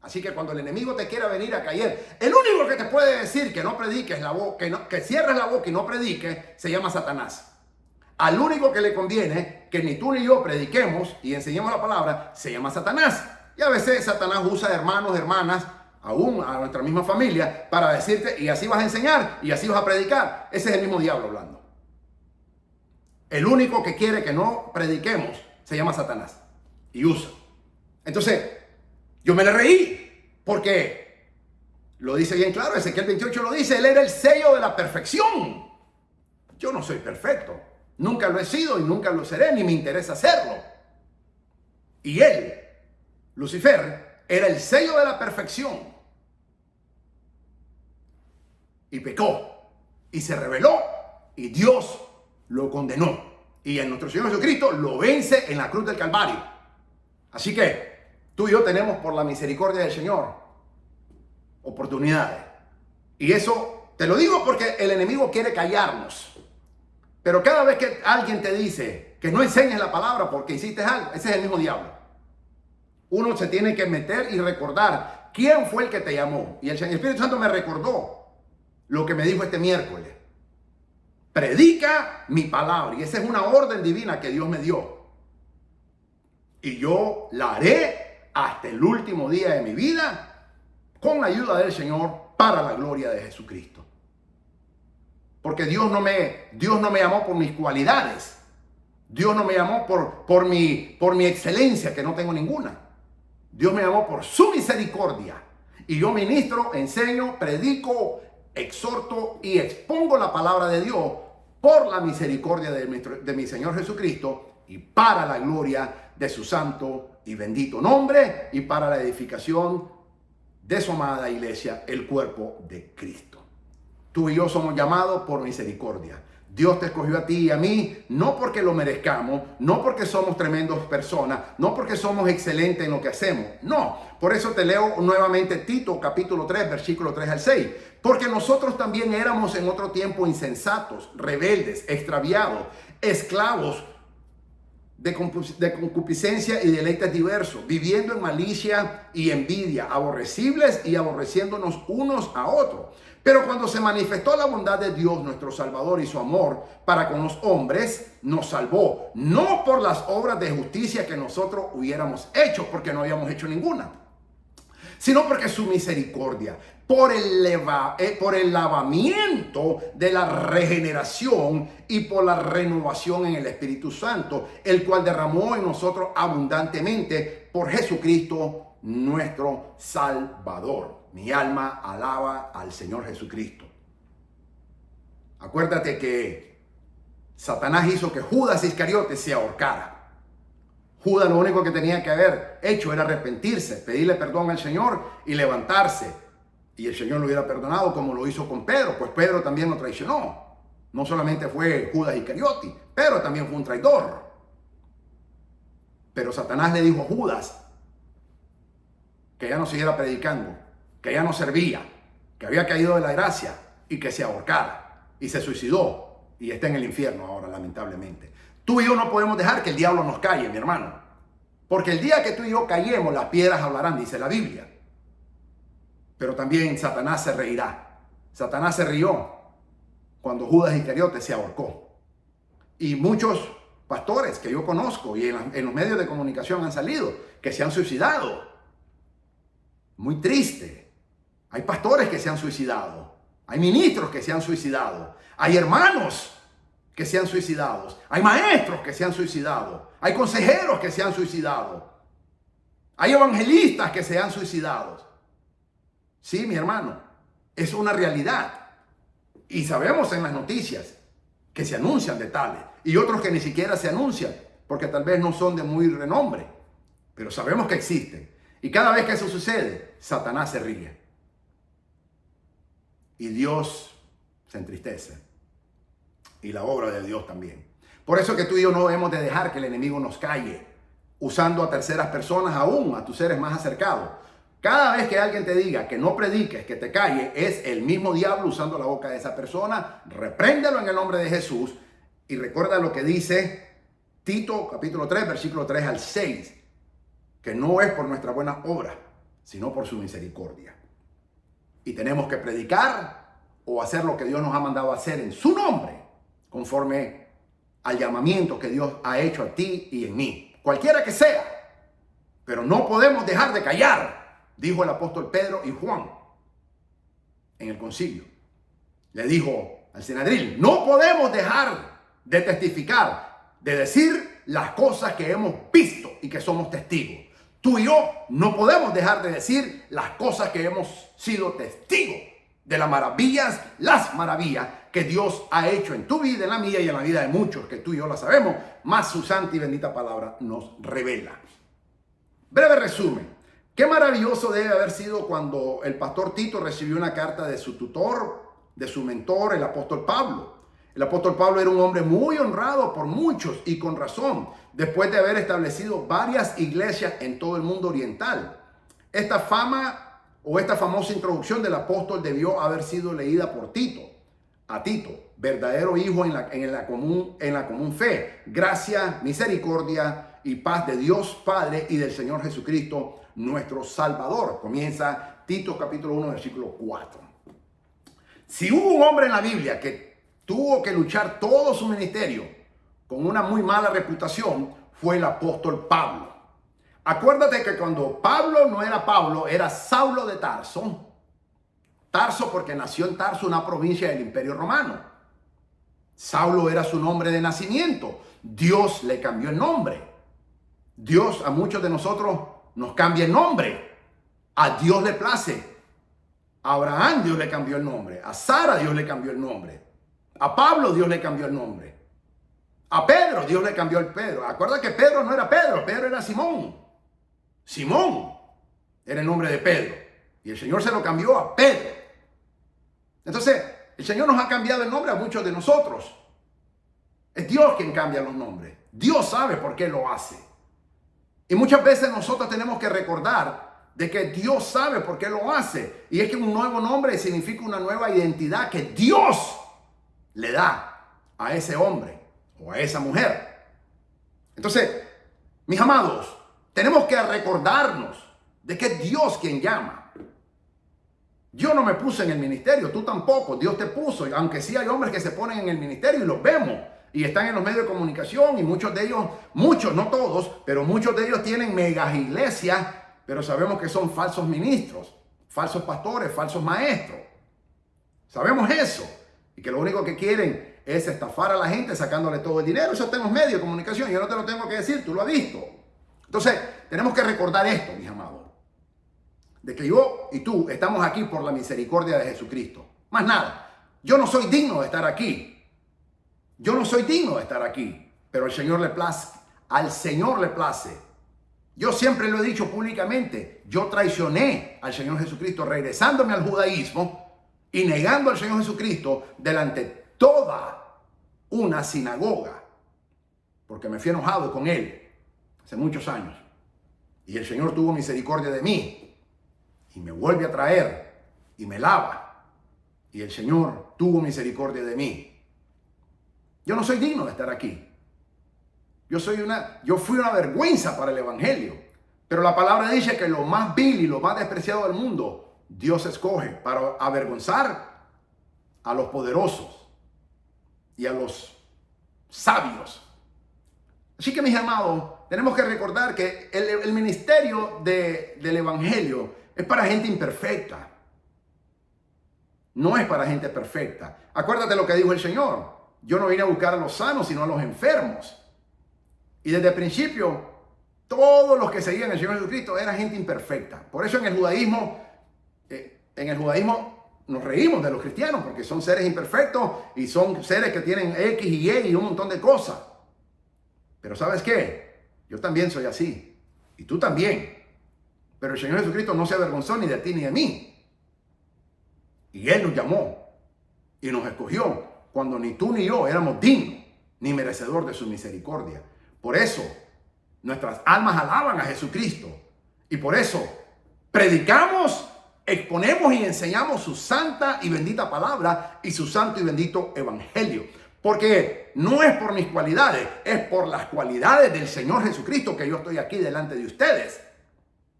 Así que cuando el enemigo te quiera venir a caer, el único que te puede decir que no prediques la boca, que cierres la boca y no prediques, se llama Satanás. Al único que le conviene que ni tú ni yo prediquemos y enseñemos la palabra, se llama Satanás. Y a veces Satanás usa hermanos, hermanas, aún a nuestra misma familia, para decirte, y así vas a enseñar, y así vas a predicar. Ese es el mismo diablo hablando. El único que quiere que no prediquemos se llama Satanás. Y usa. Entonces, yo me le reí, porque lo dice bien claro, Ezequiel 28 lo dice, él era el sello de la perfección. Yo no soy perfecto, nunca lo he sido y nunca lo seré, ni me interesa serlo. Y él, Lucifer, era el sello de la perfección. Y pecó, y se rebeló, y Dios lo condenó. Y en nuestro Señor Jesucristo lo vence en la cruz del Calvario. Así que tú y yo tenemos, por la misericordia del Señor, oportunidades. Y eso te lo digo porque el enemigo quiere callarnos. Pero cada vez que alguien te dice que no enseñes la palabra porque hiciste algo, ese es el mismo diablo. Uno se tiene que meter y recordar quién fue el que te llamó. Y el Espíritu Santo me recordó lo que me dijo este miércoles. Predica mi palabra. Y esa es una orden divina que Dios me dio. Y yo la haré hasta el último día de mi vida, con la ayuda del Señor, para la gloria de Jesucristo. Porque Dios no me llamó por mis cualidades. Dios no me llamó por mi excelencia, que no tengo ninguna. Dios me llamó por su misericordia. Y yo ministro, enseño, predico, exhorto y expongo la palabra de Dios por la misericordia de mi Señor Jesucristo, y para la gloria de su santo y bendito nombre, y para la edificación de su amada iglesia, el cuerpo de Cristo. Tú y yo somos llamados por misericordia. Dios te escogió a ti y a mí, no porque lo merezcamos, no porque somos tremendas personas, no porque somos excelentes en lo que hacemos. No, por eso te leo nuevamente Tito capítulo 3, versículo 3 al 6. Porque nosotros también éramos en otro tiempo insensatos, rebeldes, extraviados, esclavos de concupiscencia y deleites diversos, viviendo en malicia y envidia, aborrecibles y aborreciéndonos unos a otros. Pero cuando se manifestó la bondad de Dios, nuestro Salvador, y su amor para con los hombres, nos salvó, no por las obras de justicia que nosotros hubiéramos hecho, porque no habíamos hecho ninguna, sino porque su misericordia, por el lavamiento de la regeneración y por la renovación en el Espíritu Santo, el cual derramó en nosotros abundantemente por Jesucristo nuestro Salvador. mi alma alaba al Señor Jesucristo. Acuérdate que Satanás hizo que Judas Iscariote se ahorcara. Judas lo único que tenía que haber hecho era arrepentirse, pedirle perdón al Señor y levantarse. Y el Señor lo hubiera perdonado como lo hizo con Pedro, pues Pedro también lo traicionó. No solamente fue Judas Iscariote, Pedro también fue un traidor. Pero Satanás le dijo a Judas que ya no siguiera predicando, que ya no servía, que había caído de la gracia y que se ahorcara y se suicidó y está en el infierno ahora, lamentablemente. Tú y yo no podemos dejar que el diablo nos calle, mi hermano, porque el día que tú y yo callemos, las piedras hablarán, dice la Biblia. Pero también Satanás se reirá. Satanás se rió cuando Judas Iscariote se ahorcó. Y muchos pastores que yo conozco y en los medios de comunicación han salido que se han suicidado. Muy triste. Hay pastores que se han suicidado. Hay ministros que se han suicidado. Hay hermanos que se han suicidado. Hay maestros que se han suicidado. Hay consejeros que se han suicidado. Hay evangelistas que se han suicidado. Sí, mi hermano, es una realidad. Y sabemos en las noticias que se anuncian de tales. Y otros que ni siquiera se anuncian, porque tal vez no son de muy renombre. Pero sabemos que existen. Y cada vez que eso sucede, Satanás se ríe. Y Dios se entristece. Y la obra de Dios también. Por eso que tú y yo no debemos de dejar que el enemigo nos calle, usando a terceras personas, aún a tus seres más acercados. Cada vez que alguien te diga que no prediques, que te calle, es el mismo diablo usando la boca de esa persona. Repréndelo en el nombre de Jesús. Y recuerda lo que dice Tito capítulo 3, versículo 3 al 6. Que no es por nuestra buena obra, sino por su misericordia. Y tenemos que predicar o hacer lo que Dios nos ha mandado a hacer en su nombre, conforme al llamamiento que Dios ha hecho a ti y en mí, cualquiera que sea. Pero no podemos dejar de callar, dijo el apóstol Pedro y Juan en el concilio. Le dijo al Sinedrín, no podemos dejar de testificar, de decir las cosas que hemos visto y que somos testigos. Tú y yo no podemos dejar de decir las cosas que hemos sido testigos de las maravillas que Dios ha hecho en tu vida, en la mía y en la vida de muchos, que tú y yo la sabemos, más su santa y bendita palabra nos revela. Breve resumen. Qué maravilloso debe haber sido cuando el pastor Tito recibió una carta de su tutor, de su mentor, el apóstol Pablo. El apóstol Pablo era un hombre muy honrado por muchos y con razón, después de haber establecido varias iglesias en todo el mundo oriental. Esta fama o esta famosa introducción del apóstol debió haber sido leída por Tito, a Tito, verdadero hijo en la común fe. Gracia, misericordia y paz de Dios Padre y del Señor Jesucristo, nuestro Salvador. Comienza Tito capítulo 1, versículo 4. Si hubo un hombre en la Biblia que tuvo que luchar todo su ministerio con una muy mala reputación, fue el apóstol Pablo. Acuérdate que cuando Pablo no era Pablo, era Saulo de Tarso. Tarso porque nació en Tarso, una provincia del Imperio Romano. Saulo era su nombre de nacimiento. Dios le cambió el nombre. Dios a muchos de nosotros nos cambia el nombre. A Dios le place. A Abraham Dios le cambió el nombre. A Sara Dios le cambió el nombre. A Pablo Dios le cambió el nombre. A Pedro Dios le cambió el Pedro. Acuerda que Pedro no era Pedro, Pedro era Simón. Simón era el nombre de Pedro. Y el Señor se lo cambió a Pedro. Entonces, el Señor nos ha cambiado el nombre a muchos de nosotros. Es Dios quien cambia los nombres. Dios sabe por qué lo hace. Y muchas veces nosotros tenemos que recordar de que Dios sabe por qué lo hace. Y es que un nuevo nombre significa una nueva identidad que Dios le da a ese hombre o a esa mujer. Entonces, mis amados, tenemos que recordarnos de que es Dios quien llama. Yo no me puse en el ministerio, tú tampoco, Dios te puso. Aunque sí hay hombres que se ponen en el ministerio y los vemos. Y están en los medios de comunicación y muchos de ellos, muchos, no todos, pero muchos de ellos tienen megas iglesias, pero sabemos que son falsos ministros, falsos pastores, falsos maestros. Sabemos eso. Y que lo único que quieren es estafar a la gente sacándole todo el dinero. Eso está en los medios de comunicación. Yo no te lo tengo que decir, tú lo has visto. Entonces, tenemos que recordar esto, mis amados. de que yo y tú estamos aquí por la misericordia de Jesucristo. Más nada. Yo no soy digno de estar aquí. Yo no soy digno de estar aquí. Pero al Señor le place. Al Señor le place. Yo siempre lo he dicho públicamente. Yo traicioné al Señor Jesucristo regresándome al judaísmo y negando al Señor Jesucristo delante de toda una sinagoga. Porque me fui enojado con Él hace muchos años. Y el Señor tuvo misericordia de mí. Y me vuelve a traer. Y me lava. Y el Señor tuvo misericordia de mí. Yo no soy digno de estar aquí. Yo fui una vergüenza para el evangelio. Pero la palabra dice que lo más vil y lo más despreciado del mundo, Dios escoge para avergonzar a los poderosos y a los sabios. Así que, mis amados, tenemos que recordar que el ministerio del evangelio es para gente imperfecta. No es para gente perfecta. Acuérdate lo que dijo el Señor. Yo no vine a buscar a los sanos, sino a los enfermos. Y desde el principio, todos los que seguían al Señor Jesucristo eran gente imperfecta. Por eso en el judaísmo nos reímos de los cristianos, porque son seres imperfectos y son seres que tienen X y Y y un montón de cosas. Pero ¿sabes qué? Yo también soy así. Y tú también. Pero el Señor Jesucristo no se avergonzó ni de ti ni de mí. Y Él nos llamó y nos escogió cuando ni tú ni yo éramos dignos ni merecedor de su misericordia. Por eso nuestras almas alaban a Jesucristo. Y por eso predicamos, exponemos y enseñamos su santa y bendita palabra y su santo y bendito evangelio. Porque no es por mis cualidades, es por las cualidades del Señor Jesucristo que yo estoy aquí delante de ustedes.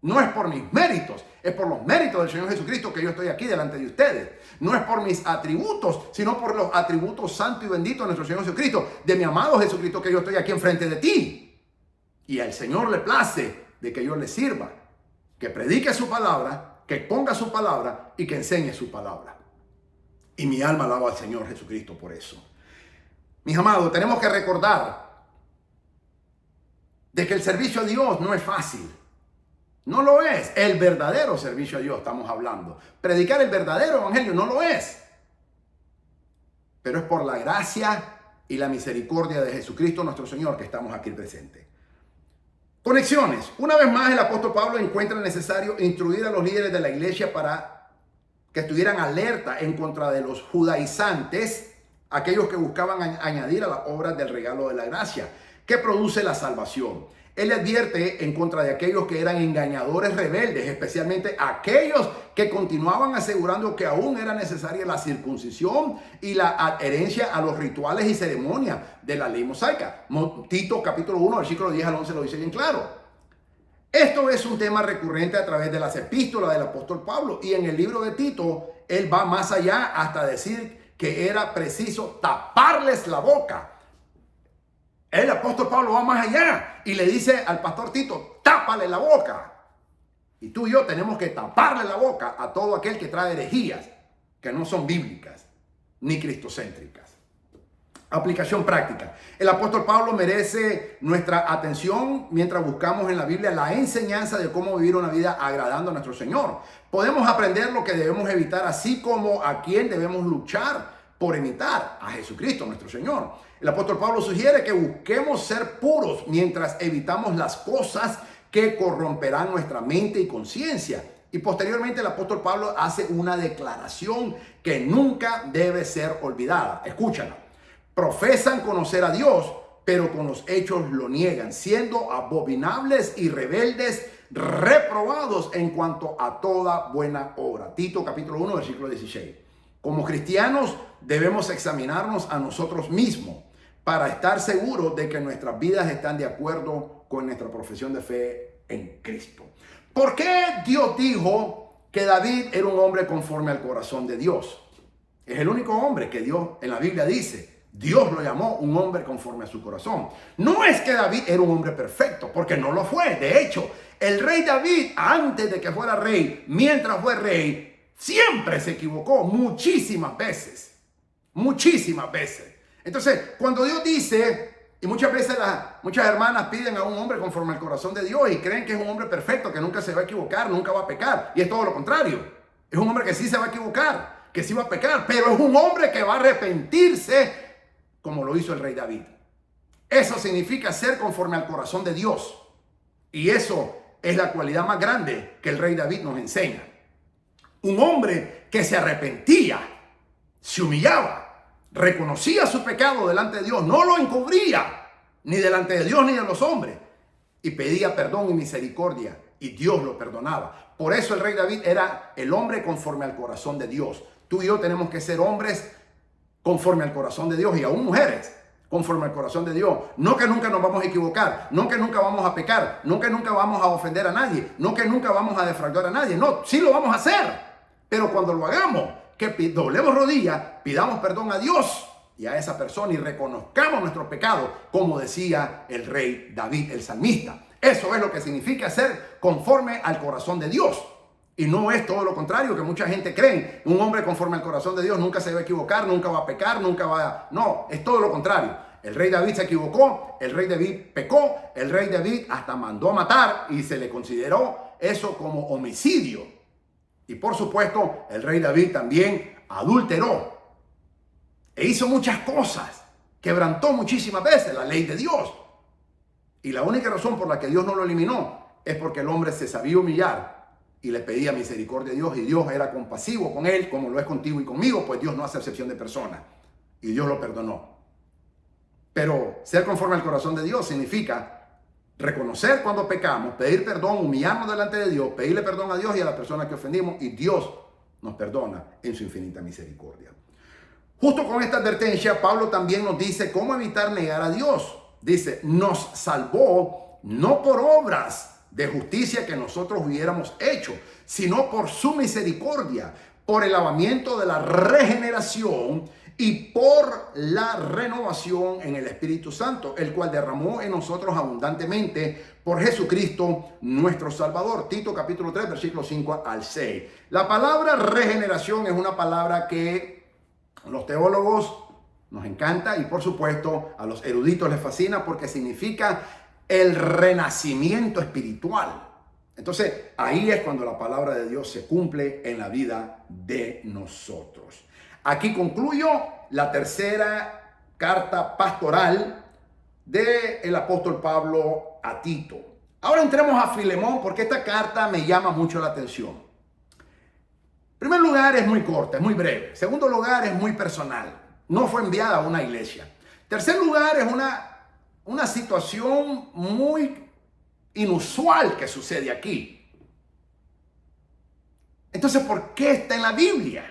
No es por mis méritos, es por los méritos del Señor Jesucristo que yo estoy aquí delante de ustedes. No es por mis atributos, sino por los atributos santos y benditos de nuestro Señor Jesucristo, de mi amado Jesucristo, que yo estoy aquí enfrente de ti. Y al Señor le place de que yo le sirva, que predique su palabra, que ponga su palabra y que enseñe su palabra. Y mi alma alaba al Señor Jesucristo por eso. Mis amados, tenemos que recordar de que el servicio a Dios no es fácil. No lo es. El verdadero servicio a Dios estamos hablando. Predicar el verdadero evangelio no lo es. Pero es por la gracia y la misericordia de Jesucristo nuestro Señor que estamos aquí presentes. Conexiones. Una vez más el apóstol Pablo encuentra necesario instruir a los líderes de la iglesia para que estuvieran alerta en contra de los judaizantes, aquellos que buscaban añadir a las obras del regalo de la gracia, que produce la salvación. Él advierte en contra de aquellos que eran engañadores rebeldes, especialmente aquellos que continuaban asegurando que aún era necesaria la circuncisión y la adherencia a los rituales y ceremonias de la ley mosaica. Tito capítulo 1, versículo 10 al 11 lo dice bien claro. Esto es un tema recurrente a través de las epístolas del apóstol Pablo, y en el libro de Tito él va más allá hasta decir que era preciso taparles la boca. El apóstol Pablo va más allá y le dice al pastor Tito, tápale la boca. Y tú y yo tenemos que taparle la boca a todo aquel que trae herejías que no son bíblicas ni cristocéntricas. Aplicación práctica. El apóstol Pablo merece nuestra atención mientras buscamos en la Biblia la enseñanza de cómo vivir una vida agradando a nuestro Señor. Podemos aprender lo que debemos evitar, así como a quién debemos luchar por imitar a Jesucristo, nuestro Señor. El apóstol Pablo sugiere que busquemos ser puros mientras evitamos las cosas que corromperán nuestra mente y conciencia. Y posteriormente el apóstol Pablo hace una declaración que nunca debe ser olvidada. Escúchala. Profesan conocer a Dios, pero con los hechos lo niegan, siendo abominables y rebeldes, reprobados en cuanto a toda buena obra. Tito capítulo 1, versículo 16. Como cristianos debemos examinarnos a nosotros mismos para estar seguros de que nuestras vidas están de acuerdo con nuestra profesión de fe en Cristo. ¿Por qué Dios dijo que David era un hombre conforme al corazón de Dios? Es el único hombre que Dios en la Biblia dice, Dios lo llamó un hombre conforme a su corazón. No es que David era un hombre perfecto, porque no lo fue. De hecho, el rey David, antes de que fuera rey, mientras fue rey, siempre se equivocó muchísimas veces. Muchísimas veces. Entonces, cuando Dios dice Y muchas veces muchas hermanas piden a un hombre conforme al corazón de Dios y creen que es un hombre perfecto, que nunca se va a equivocar, nunca va a pecar. Y es todo lo contrario. Es un hombre que sí se va a equivocar, que sí va a pecar, pero es un hombre que va a arrepentirse como lo hizo el rey David. Eso significa ser conforme al corazón de Dios. Y eso es la cualidad más grande que el rey David nos enseña. Un hombre que se arrepentía, se humillaba, reconocía su pecado delante de Dios, no lo encubría, ni delante de Dios ni de los hombres, y pedía perdón y misericordia, y Dios lo perdonaba. Por eso el rey David era el hombre conforme al corazón de Dios. Tú y yo tenemos que ser hombres conforme al corazón de Dios, y aún mujeres conforme al corazón de Dios. No que nunca nos vamos a equivocar, no que nunca vamos a pecar, no que nunca vamos a ofender a nadie, no que nunca vamos a defraudar a nadie. No, sí lo vamos a hacer, pero cuando lo hagamos, que doblemos rodillas, pidamos perdón a Dios y a esa persona y reconozcamos nuestro pecado, como decía el rey David, el salmista. Eso es lo que significa ser conforme al corazón de Dios. Y no es todo lo contrario que mucha gente cree. Un hombre conforme al corazón de Dios nunca se va a equivocar, nunca va a pecar, nunca va a... No, es todo lo contrario. El rey David se equivocó, el rey David pecó, el rey David hasta mandó a matar y se le consideró eso como homicidio. Y por supuesto, el rey David también adulteró e hizo muchas cosas, quebrantó muchísimas veces la ley de Dios. Y la única razón por la que Dios no lo eliminó es porque el hombre se sabía humillar y le pedía misericordia a Dios, y Dios era compasivo con él, como lo es contigo y conmigo, pues Dios no hace excepción de personas, y Dios lo perdonó. Pero ser conforme al corazón de Dios significa reconocer cuando pecamos, pedir perdón, humillarnos delante de Dios, pedirle perdón a Dios y a la persona que ofendimos, y Dios nos perdona en su infinita misericordia. Justo con esta advertencia, Pablo también nos dice cómo evitar negar a Dios. Dice, nos salvó no por obras de justicia que nosotros hubiéramos hecho, sino por su misericordia, por el lavamiento de la regeneración y por la renovación en el Espíritu Santo, el cual derramó en nosotros abundantemente por Jesucristo nuestro Salvador. Tito capítulo 3, versículos 5 al 6. La palabra regeneración es una palabra que a los teólogos nos encanta, y por supuesto a los eruditos les fascina, porque significa el renacimiento espiritual. Entonces ahí es cuando la palabra de Dios se cumple en la vida de nosotros. Aquí concluyo la tercera carta pastoral del apóstol Pablo a Tito. Ahora entremos a Filemón, porque esta carta me llama mucho la atención. En primer lugar, es muy corta, es muy breve. En segundo lugar, es muy personal. No fue enviada a una iglesia. En tercer lugar, es una situación muy inusual que sucede aquí. Entonces, ¿por qué está en la Biblia?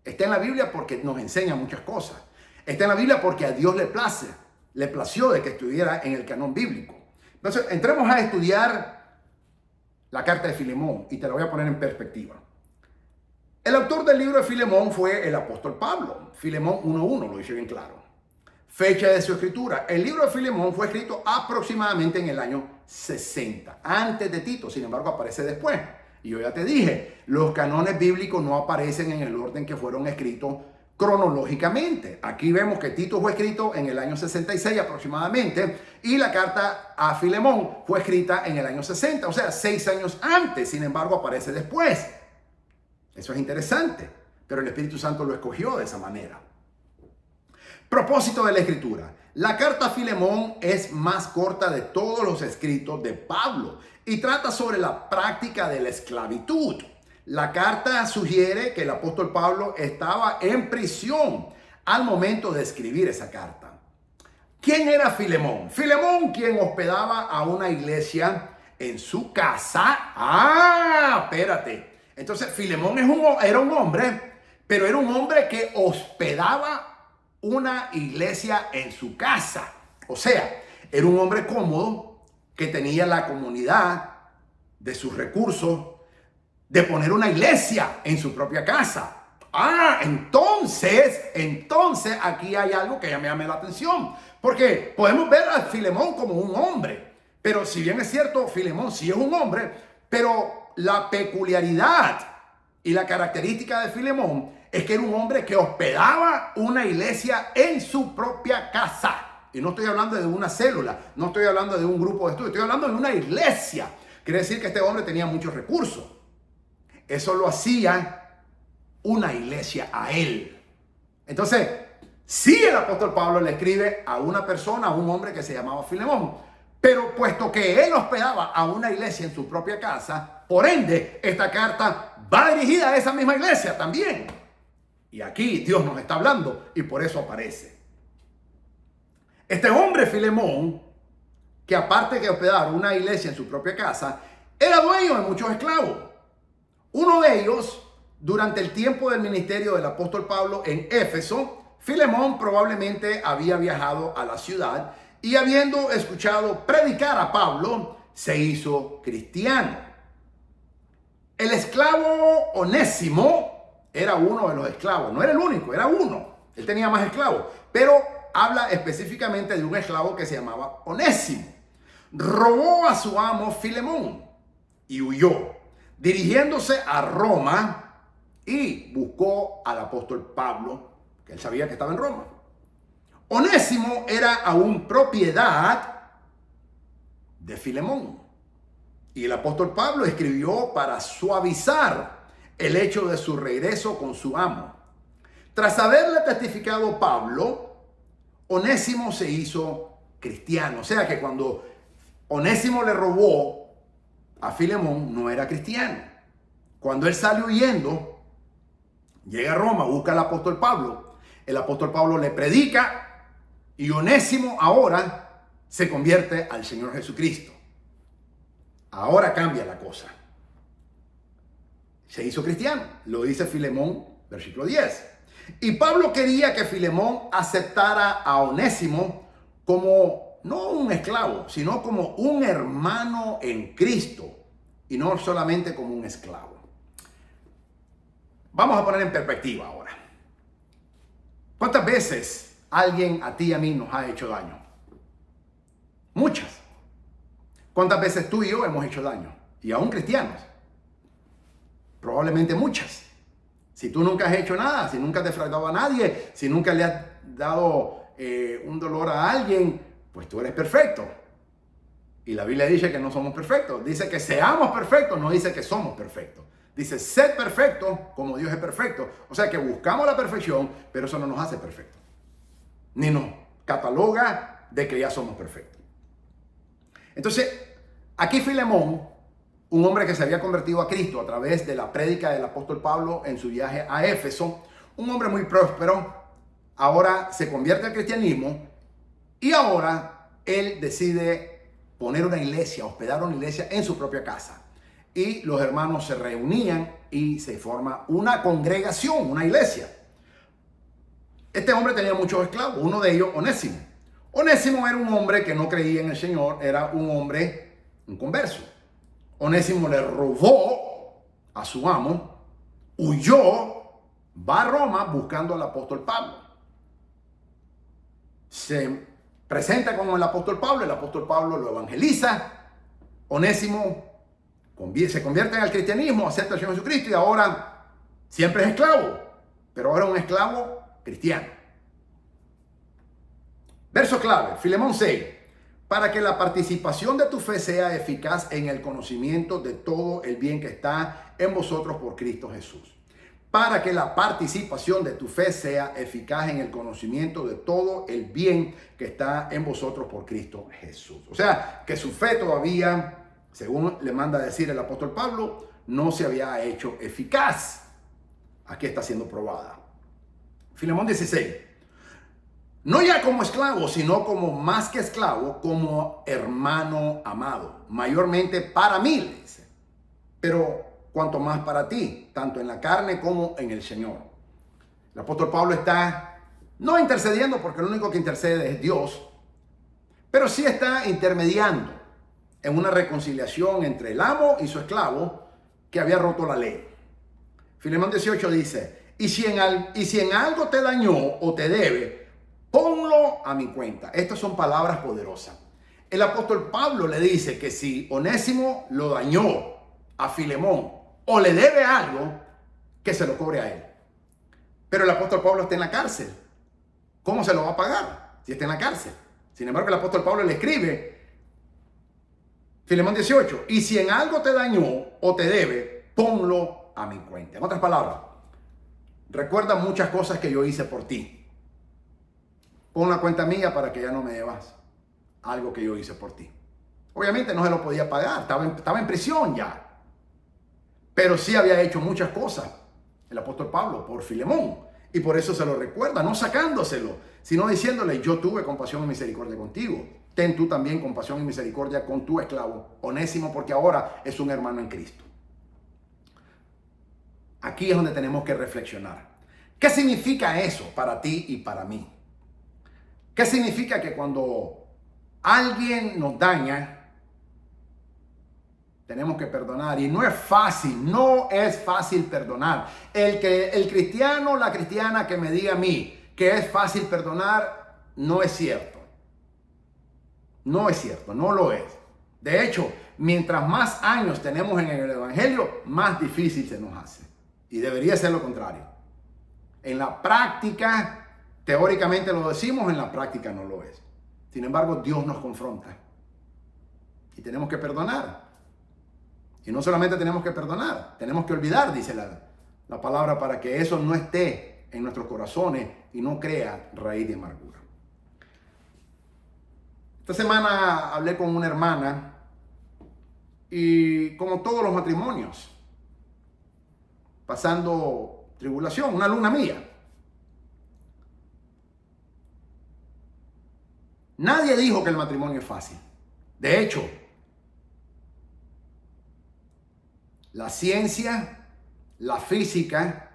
Está en la Biblia porque nos enseña muchas cosas. Está en la Biblia porque a Dios le plació de que estuviera en el canon bíblico. Entonces, entremos a estudiar la carta de Filemón y te la voy a poner en perspectiva. El autor del libro de Filemón fue el apóstol Pablo. Filemón 1:1 lo dice bien claro. Fecha de su escritura. El libro de Filemón fue escrito aproximadamente en el año 60, antes de Tito. Sin embargo, aparece después. Y yo ya te dije, los canones bíblicos no aparecen en el orden que fueron escritos cronológicamente. Aquí vemos que Tito fue escrito en el año 66 aproximadamente, y la carta a Filemón fue escrita en el año 60, o sea, 6 años antes. Sin embargo, aparece después. Eso es interesante, pero el Espíritu Santo lo escogió de esa manera. Propósito de la escritura. La carta a Filemón es más corta de todos los escritos de Pablo y trata sobre la práctica de la esclavitud. La carta sugiere que el apóstol Pablo estaba en prisión al momento de escribir esa carta. ¿Quién era Filemón? Filemón, quien hospedaba a una iglesia en su casa. Espérate. Entonces, Filemón era un hombre, pero era un hombre que hospedaba una iglesia en su casa. O sea, era un hombre cómodo que tenía la comunidad de sus recursos de poner una iglesia en su propia casa. Entonces aquí hay algo que ya me llama la atención, porque podemos ver a Filemón como un hombre, pero si bien es cierto, Filemón sí es un hombre, pero la peculiaridad y la característica de Filemón es que era un hombre que hospedaba una iglesia en su propia casa. Y no estoy hablando de una célula, no estoy hablando de un grupo de estudio, estoy hablando de una iglesia. Quiere decir que este hombre tenía muchos recursos. Eso lo hacía una iglesia a él. Entonces, sí, el apóstol Pablo le escribe a una persona, a un hombre que se llamaba Filemón. Pero puesto que él hospedaba a una iglesia en su propia casa, por ende, esta carta va dirigida a esa misma iglesia también. Y aquí Dios nos está hablando y por eso aparece. Este hombre Filemón, que aparte de hospedar una iglesia en su propia casa, era dueño de muchos esclavos. Uno de ellos, durante el tiempo del ministerio del apóstol Pablo en Éfeso, Filemón probablemente había viajado a la ciudad y habiendo escuchado predicar a Pablo, se hizo cristiano. El esclavo Onésimo era uno de los esclavos, no era el único, era uno. Él tenía más esclavos, pero habla específicamente de un esclavo que se llamaba Onésimo. Robó a su amo Filemón y huyó, dirigiéndose a Roma, y buscó al apóstol Pablo, que él sabía que estaba en Roma. Onésimo era aún propiedad de Filemón. Y el apóstol Pablo escribió para suavizar el hecho de su regreso con su amo. Tras haberle testificado Pablo, Onésimo se hizo cristiano. O sea que cuando Onésimo le robó a Filemón, no era cristiano. Cuando él sale huyendo, llega a Roma, busca al apóstol Pablo. El apóstol Pablo le predica y Onésimo ahora se convierte al Señor Jesucristo. Ahora cambia la cosa. Se hizo cristiano, lo dice Filemón, versículo 10. Y Pablo quería que Filemón aceptara a Onésimo como no un esclavo, sino como un hermano en Cristo y no solamente como un esclavo. Vamos a poner en perspectiva ahora. ¿Cuántas veces alguien a ti y a mí nos ha hecho daño? Muchas. ¿Cuántas veces tú y yo hemos hecho daño? Y aún cristianos. Probablemente muchas. Si tú nunca has hecho nada, si nunca has defraudado a nadie, si nunca le has dado un dolor a alguien, pues tú eres perfecto. Y la Biblia dice que no somos perfectos. Dice que seamos perfectos, no dice que somos perfectos. Dice, sed perfecto como Dios es perfecto. O sea que buscamos la perfección, pero eso no nos hace perfectos. Ni nos cataloga de que ya somos perfectos. Entonces, aquí Filemón, un hombre que se había convertido a Cristo a través de la prédica del apóstol Pablo en su viaje a Éfeso, un hombre muy próspero, ahora se convierte al cristianismo y ahora él decide poner una iglesia, hospedar una iglesia en su propia casa. Y los hermanos se reunían y se forma una congregación, una iglesia. Este hombre tenía muchos esclavos, uno de ellos Onésimo. Onésimo era un hombre que no creía en el Señor, era un hombre inconverso. Onésimo le robó a su amo, huyó, va a Roma buscando al apóstol Pablo. Se presenta como el apóstol Pablo lo evangeliza. Onésimo se convierte en el cristianismo, acepta al Señor Jesucristo y ahora siempre es esclavo, pero ahora un esclavo cristiano. Verso clave, Filemón 6. Para que la participación de tu fe sea eficaz en el conocimiento de todo el bien que está en vosotros por Cristo Jesús. Para que la participación de tu fe sea eficaz en el conocimiento de todo el bien que está en vosotros por Cristo Jesús. O sea, que su fe todavía, según le manda a decir el apóstol Pablo, no se había hecho eficaz. Aquí está siendo probada. Filemón 16. No ya como esclavo, sino como más que esclavo, como hermano amado. Mayormente para mí, le dice. Pero cuanto más para ti, tanto en la carne como en el Señor. El apóstol Pablo está no intercediendo, porque lo único que intercede es Dios, pero sí está intermediando en una reconciliación entre el amo y su esclavo que había roto la ley. Filemón 18 dice, y si en algo te dañó o te debe, ponlo a mi cuenta. Estas son palabras poderosas. El apóstol Pablo le dice que si Onésimo lo dañó a Filemón o le debe algo, que se lo cobre a él. Pero el apóstol Pablo está en la cárcel. ¿Cómo se lo va a pagar si está en la cárcel? Sin embargo, el apóstol Pablo le escribe, Filemón 18, y si en algo te dañó o te debe, ponlo a mi cuenta. En otras palabras, recuerda muchas cosas que yo hice por ti. Pon la cuenta mía para que ya no me debas algo que yo hice por ti. Obviamente no se lo podía pagar, estaba en prisión ya. Pero sí había hecho muchas cosas el apóstol Pablo por Filemón. Y por eso se lo recuerda, no sacándoselo, sino diciéndole, yo tuve compasión y misericordia contigo. Ten tú también compasión y misericordia con tu esclavo Onésimo, porque ahora es un hermano en Cristo. Aquí es donde tenemos que reflexionar. ¿Qué significa eso para ti y para mí? ¿Qué significa que cuando alguien nos daña, tenemos que perdonar? Y no es fácil perdonar. El cristiano, la cristiana que me diga a mí que es fácil perdonar, no es cierto. No es cierto, no lo es. De hecho, mientras más años tenemos en el Evangelio, más difícil se nos hace. Y debería ser lo contrario. En la práctica, teóricamente lo decimos, en la práctica no lo es. Sin embargo, Dios nos confronta. Y tenemos que perdonar. Y no solamente tenemos que perdonar, tenemos que olvidar, dice la palabra, para que eso no esté en nuestros corazones y no crea raíz de amargura. Esta semana hablé con una hermana y como todos los matrimonios, pasando tribulación, una alumna mía. Nadie dijo que el matrimonio es fácil. De hecho, la ciencia, la física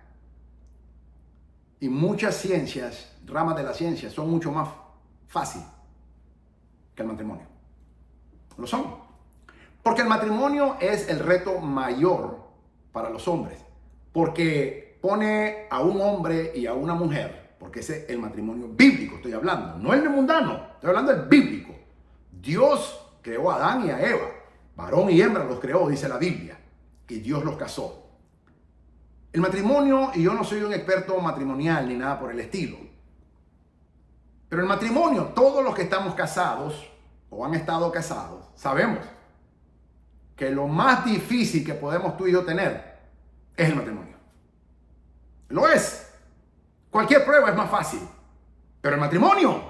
y muchas ciencias, ramas de la ciencia, son mucho más fáciles que el matrimonio. Lo son. Porque el matrimonio es el reto mayor para los hombres. Porque pone a un hombre y a una mujer, porque ese es el matrimonio bíblico, estoy hablando, no el mundano, estoy hablando del bíblico. Dios creó a Adán y a Eva, varón y hembra los creó, dice la Biblia. Y Dios los casó. El matrimonio, y yo no soy un experto matrimonial ni nada por el estilo, pero el matrimonio, todos los que estamos casados o han estado casados, sabemos que lo más difícil que podemos tú y yo tener es el matrimonio. Lo es. Cualquier prueba es más fácil, pero el matrimonio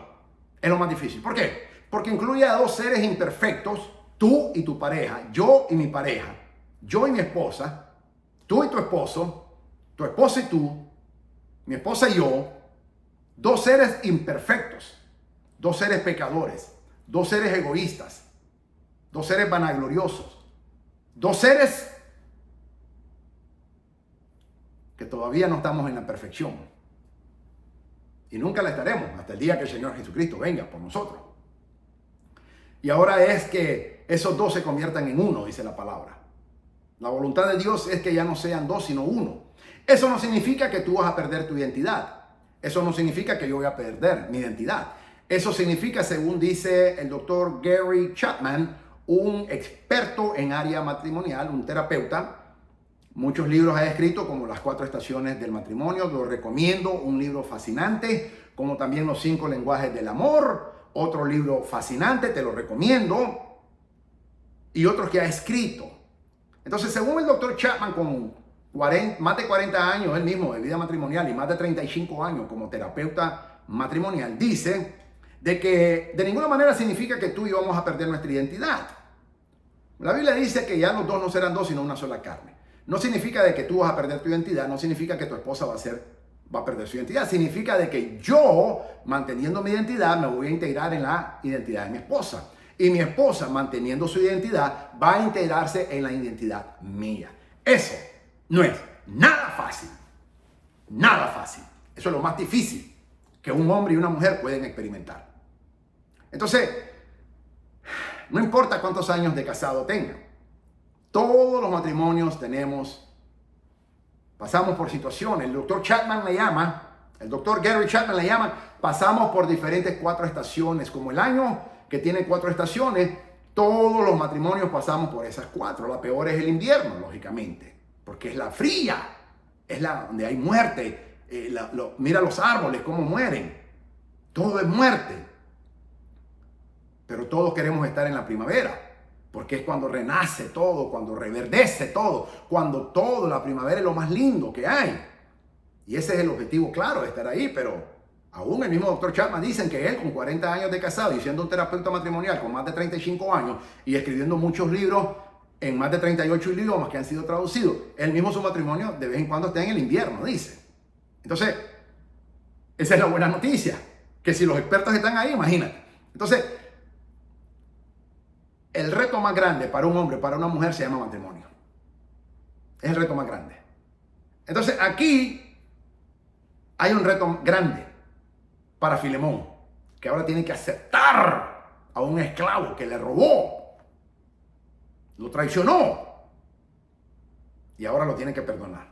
es lo más difícil. ¿Por qué? Porque incluye a dos seres imperfectos, tú y tu pareja, yo y mi pareja. Yo y mi esposa, tú y tu esposo, tu esposa y tú, mi esposa y yo, dos seres imperfectos, dos seres pecadores, dos seres egoístas, dos seres vanagloriosos, dos seres que todavía no estamos en la perfección y nunca la estaremos hasta el día que el Señor Jesucristo venga por nosotros. Y ahora es que esos dos se conviertan en uno, dice la palabra. La voluntad de Dios es que ya no sean dos, sino uno. Eso no significa que tú vas a perder tu identidad. Eso no significa que yo voy a perder mi identidad. Eso significa, según dice el doctor Gary Chapman, un experto en área matrimonial, un terapeuta. Muchos libros ha escrito, como Las 4 estaciones del matrimonio. Lo recomiendo, un libro fascinante, como también Los 5 lenguajes del amor. Otro libro fascinante, te lo recomiendo. Y otros que ha escrito. Entonces, según el doctor Chapman, con más de 40 años él mismo de vida matrimonial y más de 35 años como terapeuta matrimonial, dice de que de ninguna manera significa que tú y yo vamos a perder nuestra identidad. La Biblia dice que ya los dos no serán dos, sino una sola carne. No significa de que tú vas a perder tu identidad, no significa que tu esposa va a perder su identidad. Significa de que yo, manteniendo mi identidad, me voy a integrar en la identidad de mi esposa. Y mi esposa, manteniendo su identidad, va a integrarse en la identidad mía. Eso no es nada fácil. Nada fácil. Eso es lo más difícil que un hombre y una mujer pueden experimentar. Entonces, no importa cuántos años de casado tengan. Todos los matrimonios pasamos por situaciones. El doctor Gary Chapman le llama, pasamos por diferentes 4 estaciones. Como el año que tiene 4 estaciones, todos los matrimonios pasamos por esas 4. La peor es el invierno, lógicamente, porque es la fría, es la donde hay muerte. Mira los árboles, cómo mueren. Todo es muerte. pero todos queremos estar en la primavera, porque es cuando renace todo, cuando reverdece todo, cuando todo, la primavera es lo más lindo que hay. Y ese es el objetivo claro de estar ahí, pero aún el mismo doctor Chapman dicen que él con 40 años de casado y siendo un terapeuta matrimonial con más de 35 años y escribiendo muchos libros en más de 38 idiomas que han sido traducidos, él mismo su matrimonio de vez en cuando está en el invierno, dice. Entonces, esa es la buena noticia, que si los expertos están ahí, imagínate. Entonces, el reto más grande para un hombre, para una mujer, se llama matrimonio. Es el reto más grande. Entonces, aquí hay un reto grande para Filemón, que ahora tiene que aceptar a un esclavo que le robó, lo traicionó, y ahora lo tiene que perdonar.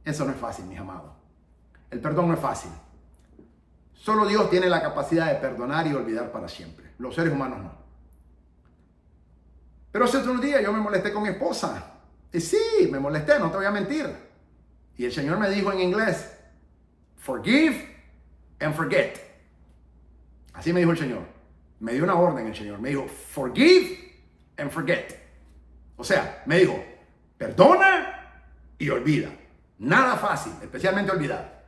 Eso no es fácil, mis amados. El perdón no es fácil. Solo Dios tiene la capacidad de perdonar y olvidar para siempre. Los seres humanos no. Pero hace otro día yo me molesté con mi esposa. Y sí, me molesté, no te voy a mentir. Y el Señor me dijo en inglés, forgive and forget. Así me dijo el Señor. Me dio una orden el Señor. Me dijo, forgive and forget. O sea, me dijo, perdona y olvida. Nada fácil, especialmente olvidar.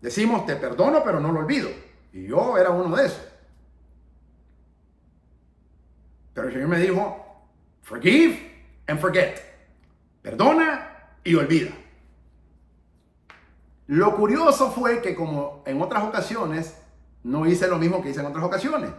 Decimos, te perdono, pero no lo olvido. Y yo era uno de esos. Pero el Señor me dijo, forgive and forget. Perdona y olvida. Lo curioso fue que como en otras ocasiones, no hice lo mismo que hice en otras ocasiones.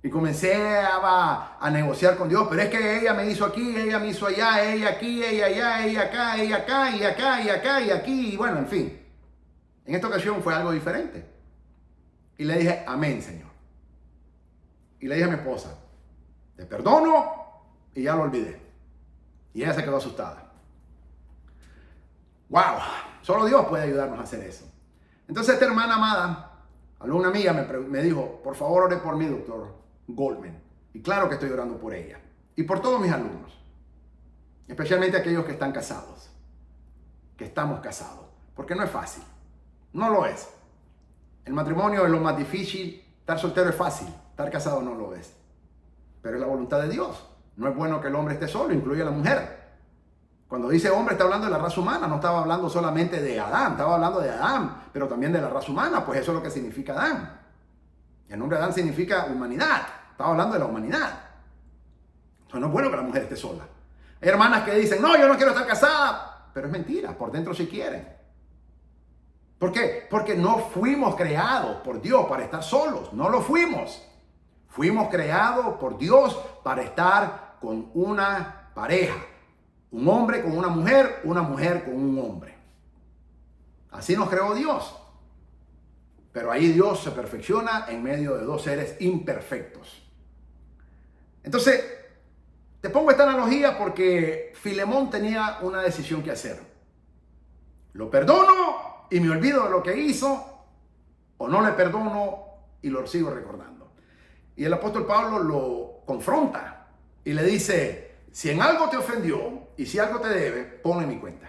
Y comencé a negociar con Dios, pero es que ella me hizo aquí, ella me hizo allá, ella aquí, ella allá, ella acá, ella acá, y acá, y acá, y aquí, y bueno, en fin. En esta ocasión fue algo diferente. Y le dije, amén, Señor. Y le dije a mi esposa, te perdono, y ya lo olvidé. Y ella se quedó asustada. ¡Wow! Solo Dios puede ayudarnos a hacer eso. Entonces esta hermana amada, alumna amiga, me dijo, por favor ore por mí, doctor Goldman. Y claro que estoy orando por ella. Y por todos mis alumnos. Especialmente aquellos que están casados. Que estamos casados. Porque no es fácil. No lo es. El matrimonio es lo más difícil. Estar soltero es fácil. Estar casado no lo es. Pero es la voluntad de Dios. No es bueno que el hombre esté solo, incluye a la mujer. Cuando dice hombre está hablando de la raza humana, no estaba hablando solamente de Adán, estaba hablando de Adán, pero también de la raza humana, pues eso es lo que significa Adán. El nombre Adán significa humanidad, estaba hablando de la humanidad. Entonces no es bueno que la mujer esté sola. Hay hermanas que dicen, no, yo no quiero estar casada, pero es mentira, por dentro sí quieren. ¿Por qué? Porque no fuimos creados por Dios para estar solos, no lo fuimos. Fuimos creados por Dios para estar con una pareja. Un hombre con una mujer con un hombre. Así nos creó Dios. Pero ahí Dios se perfecciona en medio de dos seres imperfectos. Entonces, te pongo esta analogía porque Filemón tenía una decisión que hacer. ¿Lo perdono y me olvido de lo que hizo? ¿O no le perdono y lo sigo recordando? Y el apóstol Pablo lo confronta y le dice, si en algo te ofendió y si algo te debe, ponlo en mi cuenta.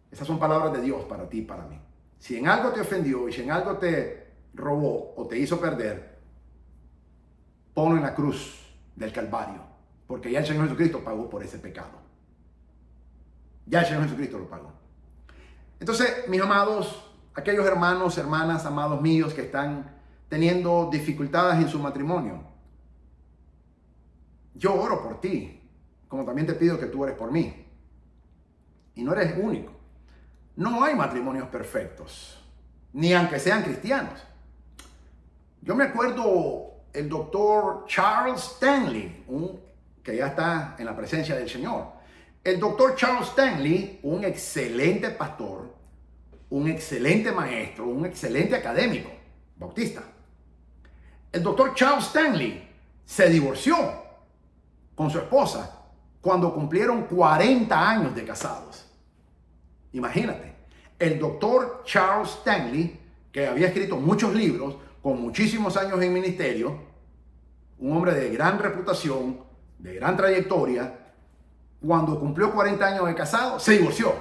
Esas son palabras de Dios para ti y para mí. Si en algo te ofendió y si en algo te robó o te hizo perder, ponlo en la cruz del Calvario. Porque ya el Señor Jesucristo pagó por ese pecado. Ya el Señor Jesucristo lo pagó. Entonces, mis amados, aquellos hermanos, hermanas, amados míos que están teniendo dificultades en su matrimonio, yo oro por ti, como también te pido que tú ores por mí. Y no eres único. No hay matrimonios perfectos, ni aunque sean cristianos. Yo me acuerdo el doctor Charles Stanley, que ya está en la presencia del Señor. El doctor Charles Stanley, un excelente pastor, un excelente maestro, un excelente académico, bautista. El doctor Charles Stanley se divorció con su esposa cuando cumplieron 40 años de casados. Imagínate, el doctor Charles Stanley, que había escrito muchos libros, con muchísimos años en ministerio, un hombre de gran reputación, de gran trayectoria, cuando cumplió 40 años de casado, se divorció.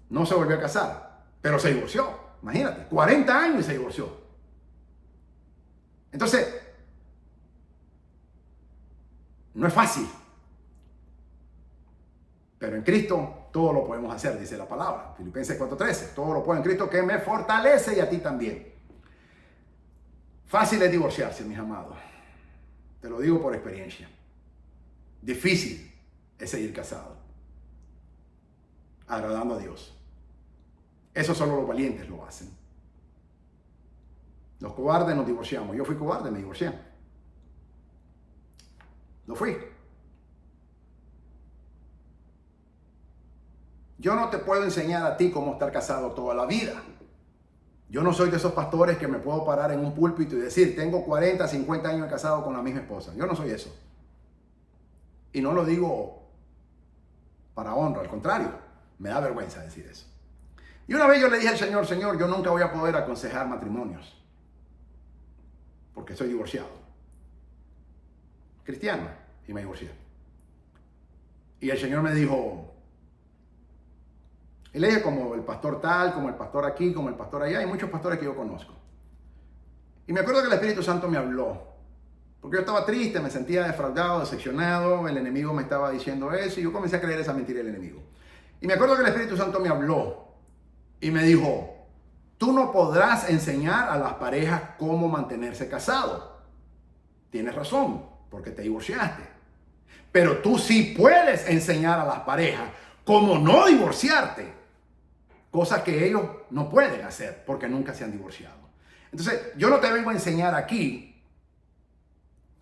No se volvió a casar. pero se divorció. Imagínate, 40 años y se divorció. Entonces, no es fácil. Pero en Cristo todo lo podemos hacer, dice la palabra. Filipenses 4:13. Todo lo puedo en Cristo que me fortalece y a ti también. Fácil es divorciarse, mis amados. Te lo digo por experiencia. Difícil es seguir casado, agradando a Dios. Eso solo los valientes lo hacen. Los cobardes nos divorciamos. Yo fui cobarde, me divorcié. Lo fui. Yo no te puedo enseñar a ti cómo estar casado toda la vida. Yo no soy de esos pastores que me puedo parar en un púlpito y decir, tengo 40, 50 años casado con la misma esposa. Yo no soy eso. Y no lo digo para honra, al contrario, me da vergüenza decir eso. Y una vez yo le dije al Señor, Señor, yo nunca voy a poder aconsejar matrimonios, porque soy divorciado, cristiano, y me divorcié. Y el Señor me dijo, y le dije como el pastor tal, como el pastor aquí, como el pastor allá, hay muchos pastores que yo conozco. Y me acuerdo que el Espíritu Santo me habló, porque yo estaba triste, me sentía defraudado, decepcionado, el enemigo me estaba diciendo eso, y yo comencé a creer esa mentira del enemigo. Y me acuerdo que el Espíritu Santo me habló, y me dijo, tú no podrás enseñar a las parejas cómo mantenerse casados. Tienes razón, porque te divorciaste. Pero tú sí puedes enseñar a las parejas cómo no divorciarte. Cosas que ellos no pueden hacer porque nunca se han divorciado. Entonces, yo no te vengo a enseñar aquí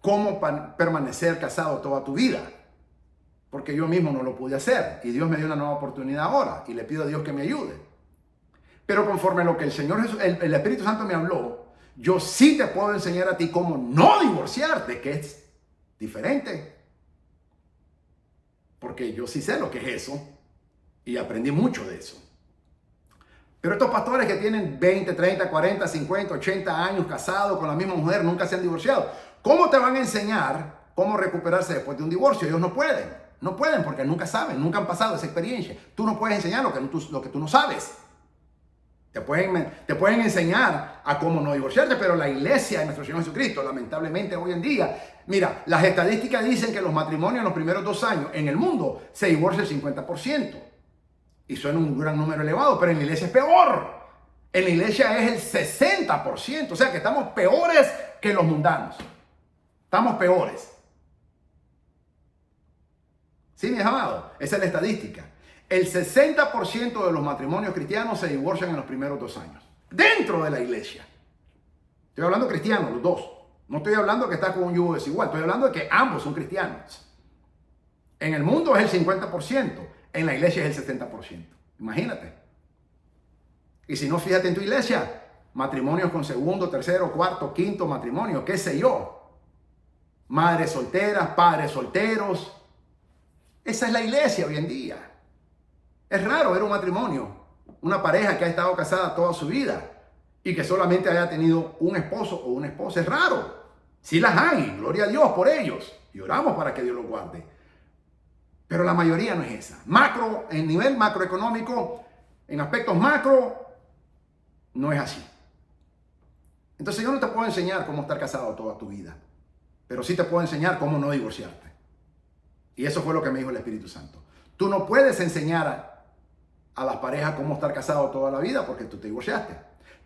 cómo permanecer casado toda tu vida. Porque yo mismo no lo pude hacer. Y Dios me dio una nueva oportunidad ahora. Y le pido a Dios que me ayude. Pero conforme a lo que el Señor Jesús, el Espíritu Santo me habló, yo sí te puedo enseñar a ti cómo no divorciarte, que es diferente. Porque yo sí sé lo que es eso y aprendí mucho de eso. Pero estos pastores que tienen 20, 30, 40, 50, 80 años casados con la misma mujer, nunca se han divorciado, ¿cómo te van a enseñar cómo recuperarse después de un divorcio? Ellos no pueden. No pueden porque nunca saben, nunca han pasado esa experiencia. Tú no puedes enseñar lo que tú no sabes. Te pueden enseñar a cómo no divorciarte, pero la iglesia de nuestro Señor Jesucristo, lamentablemente hoy en día, mira, las estadísticas dicen que los matrimonios en los primeros 2 años en el mundo se divorcia el 50%. Y suena un gran número elevado, pero en la iglesia es peor. En la iglesia es el 60%, o sea que estamos peores que los mundanos. Estamos peores. ¿Sí, mis amados? Esa es la estadística. El 60% de los matrimonios cristianos se divorcian en los primeros 2 años. Dentro de la iglesia. Estoy hablando de cristianos, los dos. No estoy hablando de que estás con un yugo desigual. Estoy hablando de que ambos son cristianos. En el mundo es el 50%. En la iglesia es el 70%. Imagínate. Y si no, fíjate en tu iglesia. Matrimonios con segundo, tercero, cuarto, quinto matrimonio. Qué sé yo. Madres solteras, padres solteros. Esa es la iglesia hoy en día. Es raro ver un matrimonio, una pareja que ha estado casada toda su vida y que solamente haya tenido un esposo o una esposa. Es raro. Sí las hay, gloria a Dios por ellos. Y oramos para que Dios los guarde. Pero la mayoría no es esa. Macro, en nivel macroeconómico, en aspectos macro, no es así. Entonces yo no te puedo enseñar cómo estar casado toda tu vida, pero sí te puedo enseñar cómo no divorciarte. Y eso fue lo que me dijo el Espíritu Santo. Tú no puedes enseñar a las parejas cómo estar casado toda la vida porque tú te divorciaste.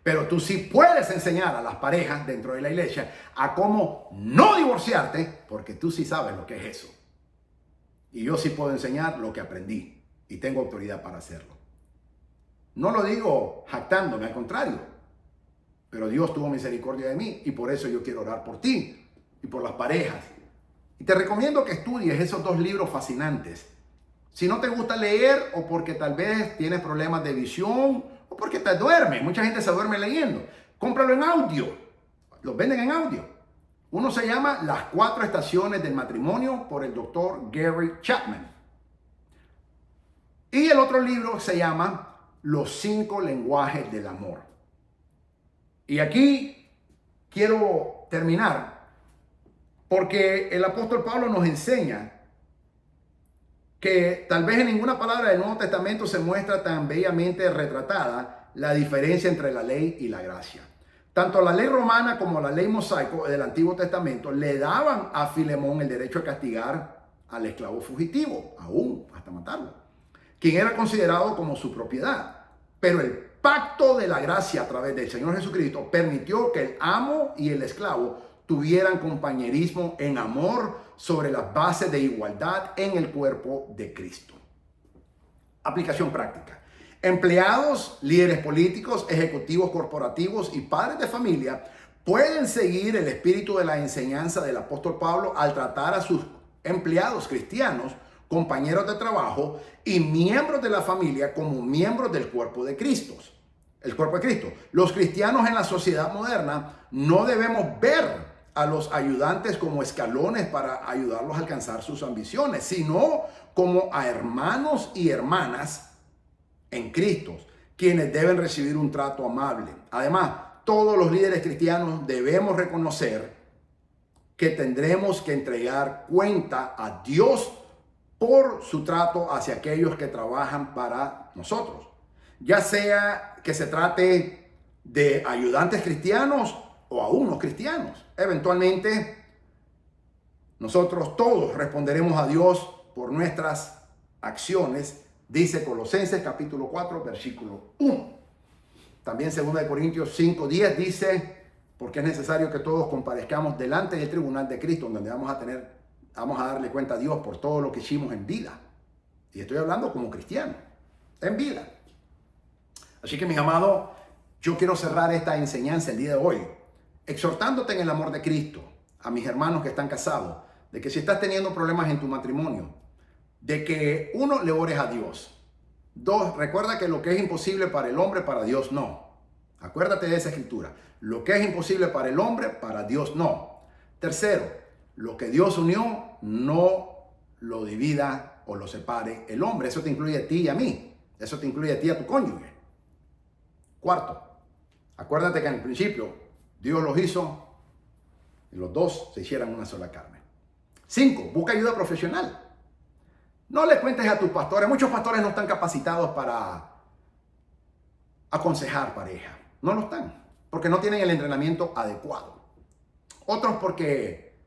Pero tú sí puedes enseñar a las parejas dentro de la iglesia a cómo no divorciarte porque tú sí sabes lo que es eso. Y yo sí puedo enseñar lo que aprendí y tengo autoridad para hacerlo. No lo digo jactándome, al contrario. Pero Dios tuvo misericordia de mí y por eso yo quiero orar por ti y por las parejas. Y te recomiendo que estudies esos 2 libros fascinantes. Si no te gusta leer o porque tal vez tienes problemas de visión o porque te duermes. Mucha gente se duerme leyendo. Cómpralo en audio. Los venden en audio. Uno se llama Las 4 estaciones del matrimonio por el doctor Gary Chapman. Y el otro libro se llama Los 5 lenguajes del amor. Y aquí quiero terminar porque el apóstol Pablo nos enseña que tal vez en ninguna palabra del Nuevo Testamento se muestra tan bellamente retratada la diferencia entre la ley y la gracia. Tanto la ley romana como la ley mosaico del Antiguo Testamento le daban a Filemón el derecho a castigar al esclavo fugitivo, aún hasta matarlo, quien era considerado como su propiedad. Pero el pacto de la gracia a través del Señor Jesucristo permitió que el amo y el esclavo tuvieran compañerismo en amor sobre las bases de igualdad en el cuerpo de Cristo. Aplicación práctica. Empleados, líderes políticos, ejecutivos corporativos y padres de familia pueden seguir el espíritu de la enseñanza del apóstol Pablo al tratar a sus empleados cristianos, compañeros de trabajo y miembros de la familia como miembros del cuerpo de Cristo. El cuerpo de Cristo. Los cristianos en la sociedad moderna no debemos ver a los ayudantes como escalones para ayudarlos a alcanzar sus ambiciones, sino como a hermanos y hermanas en Cristo, quienes deben recibir un trato amable. Además, todos los líderes cristianos debemos reconocer que tendremos que entregar cuenta a Dios por su trato hacia aquellos que trabajan para nosotros. Ya sea que se trate de ayudantes cristianos o aún no cristianos. Eventualmente, nosotros todos responderemos a Dios por nuestras acciones, dice Colosenses capítulo 4, versículo 1. También 2 Corintios 5, 10 dice, porque es necesario que todos comparezcamos delante del tribunal de Cristo, donde vamos a darle cuenta a Dios por todo lo que hicimos en vida. Y estoy hablando como cristiano, en vida. Así que, mis amados, yo quiero cerrar esta enseñanza el día de hoy, exhortándote en el amor de Cristo, a mis hermanos que están casados, de que si estás teniendo problemas en tu matrimonio, de que uno, le ores a Dios. Dos, recuerda que lo que es imposible para el hombre, para Dios no. Acuérdate de esa escritura. Lo que es imposible para el hombre, para Dios no. Tercero, lo que Dios unió, no lo divida o lo separe el hombre. Eso te incluye a ti y a mí. Eso te incluye a ti y a tu cónyuge. Cuarto, acuérdate que en el principio Dios los hizo y los dos se hicieran una sola carne. 5, busca ayuda profesional. No le cuentes a tus pastores. Muchos pastores no están capacitados para aconsejar pareja. No lo están, porque no tienen el entrenamiento adecuado. Otros porque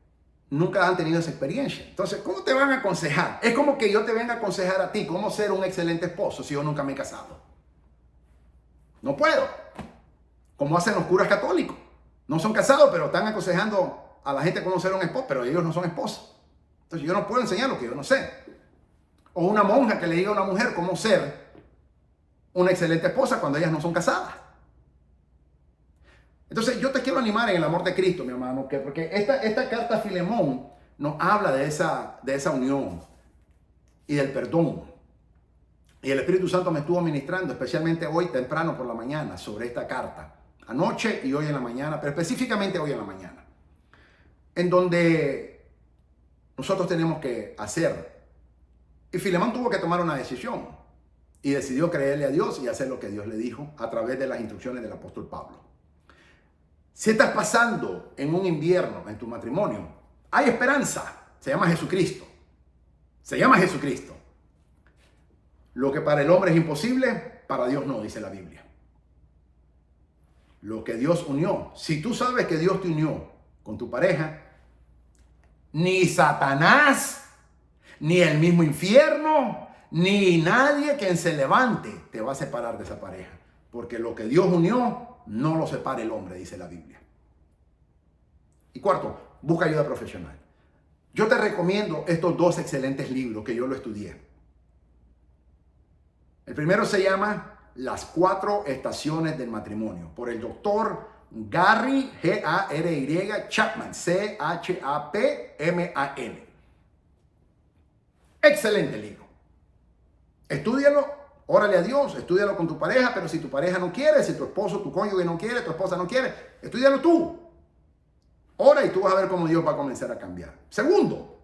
nunca han tenido esa experiencia. Entonces, ¿cómo te van a aconsejar? Es como que yo te venga a aconsejar a ti cómo ser un excelente esposo si yo nunca me he casado. No puedo. Como hacen los curas católicos. No son casados, pero están aconsejando a la gente cómo ser un esposo, pero ellos no son esposos. Entonces yo no puedo enseñar lo que yo no sé. O una monja que le diga a una mujer cómo ser una excelente esposa cuando ellas no son casadas. Entonces yo te quiero animar en el amor de Cristo, mi hermano, porque esta carta a Filemón nos habla de esa unión y del perdón. Y el Espíritu Santo me estuvo ministrando, especialmente hoy temprano por la mañana, sobre esta carta. Anoche y hoy en la mañana, pero específicamente hoy en la mañana. En donde nosotros tenemos que hacer. Y Filemón tuvo que tomar una decisión. Y decidió creerle a Dios y hacer lo que Dios le dijo a través de las instrucciones del apóstol Pablo. Si estás pasando en un invierno en tu matrimonio, hay esperanza. Se llama Jesucristo. Se llama Jesucristo. Lo que para el hombre es imposible, para Dios no, dice la Biblia. Lo que Dios unió. Si tú sabes que Dios te unió con tu pareja, ni Satanás, ni el mismo infierno, ni nadie quien se levante te va a separar de esa pareja. Porque lo que Dios unió, no lo separa el hombre, dice la Biblia. Y cuarto, busca ayuda profesional. Yo te recomiendo estos 2 excelentes libros que yo lo estudié. El primero se llama Las 4 estaciones del matrimonio, por el doctor Gary, G-A-R-Y, Chapman, C-H-A-P-M-A-N. Excelente libro. Estúdialo, órale a Dios, estúdialo con tu pareja, pero si tu pareja no quiere, si tu esposo, tu cónyuge no quiere, tu esposa no quiere, estúdialo tú. Ora y tú vas a ver cómo Dios va a comenzar a cambiar. Segundo,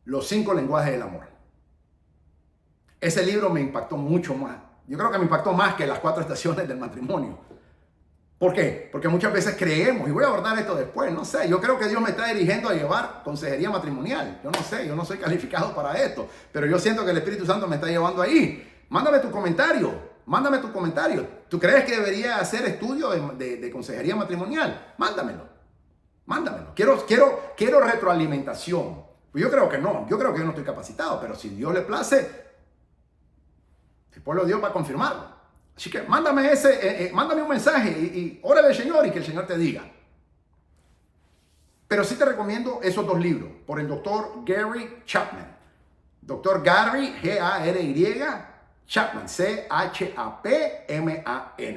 Los 5 lenguajes del amor. Ese libro me impactó mucho más. Yo creo que me impactó más que las 4 estaciones del matrimonio. ¿Por qué? Porque muchas veces creemos, y voy a abordar esto después, no sé, yo creo que Dios me está dirigiendo a llevar consejería matrimonial. Yo no sé, yo no soy calificado para esto, pero yo siento que el Espíritu Santo me está llevando ahí. Mándame tu comentario. Mándame tu comentario. ¿Tú crees que debería hacer estudio de consejería matrimonial? Mándamelo. Mándamelo. Quiero retroalimentación. Pues yo creo que no. Yo creo que yo no estoy capacitado. Pero si Dios le place, el pueblo de Dios va a confirmarlo. Así que mándame un mensaje y órale al Señor y que el Señor te diga. Pero sí te recomiendo esos 2 libros por el doctor Gary Chapman. Doctor Gary, G-A-R-Y, Chapman, C-H-A-P-M-A-N.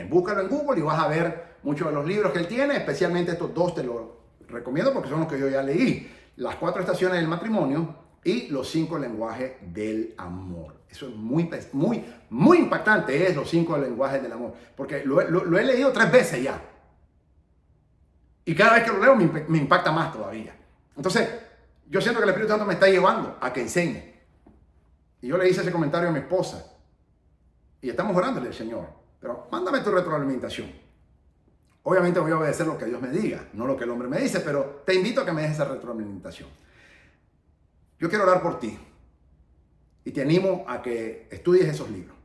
Búscalo en Google y vas a ver muchos de los libros que él tiene. Especialmente estos 2 te los recomiendo porque son los que yo ya leí. Las 4 estaciones del matrimonio y los 5 lenguajes del amor. Eso es muy impactante, es los 5 lenguajes del amor. Porque lo he leído 3 veces ya. Y cada vez que lo leo me impacta más todavía. Entonces, yo siento que el Espíritu Santo me está llevando a que enseñe. Y yo le hice ese comentario a mi esposa. Y estamos orándole al Señor. Pero mándame tu retroalimentación. Obviamente voy a obedecer lo que Dios me diga, no lo que el hombre me dice, pero te invito a que me des esa retroalimentación. Yo quiero orar por ti. Y te animo a que estudies esos libros.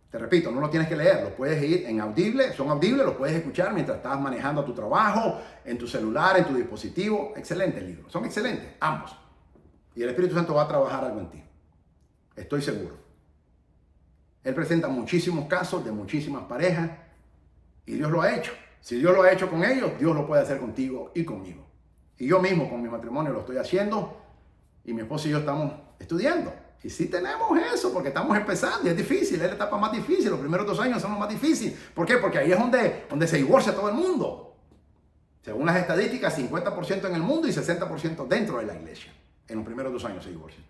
Te repito, no lo tienes que leer, los puedes ir en audible, son audibles, los puedes escuchar mientras estás manejando tu trabajo, en tu celular, en tu dispositivo. Excelentes libros, son excelentes, ambos. Y el Espíritu Santo va a trabajar algo en ti. Estoy seguro. Él presenta muchísimos casos de muchísimas parejas y Dios lo ha hecho. Si Dios lo ha hecho con ellos, Dios lo puede hacer contigo y conmigo. Y yo mismo con mi matrimonio lo estoy haciendo y mi esposa y yo estamos estudiando. Y sí tenemos eso, porque estamos empezando y es difícil, es la etapa más difícil. Los primeros 2 años son los más difíciles. ¿Por qué? Porque ahí es donde se divorcia todo el mundo. Según las estadísticas, 50% en el mundo y 60% dentro de la iglesia. En los primeros 2 años se divorcian.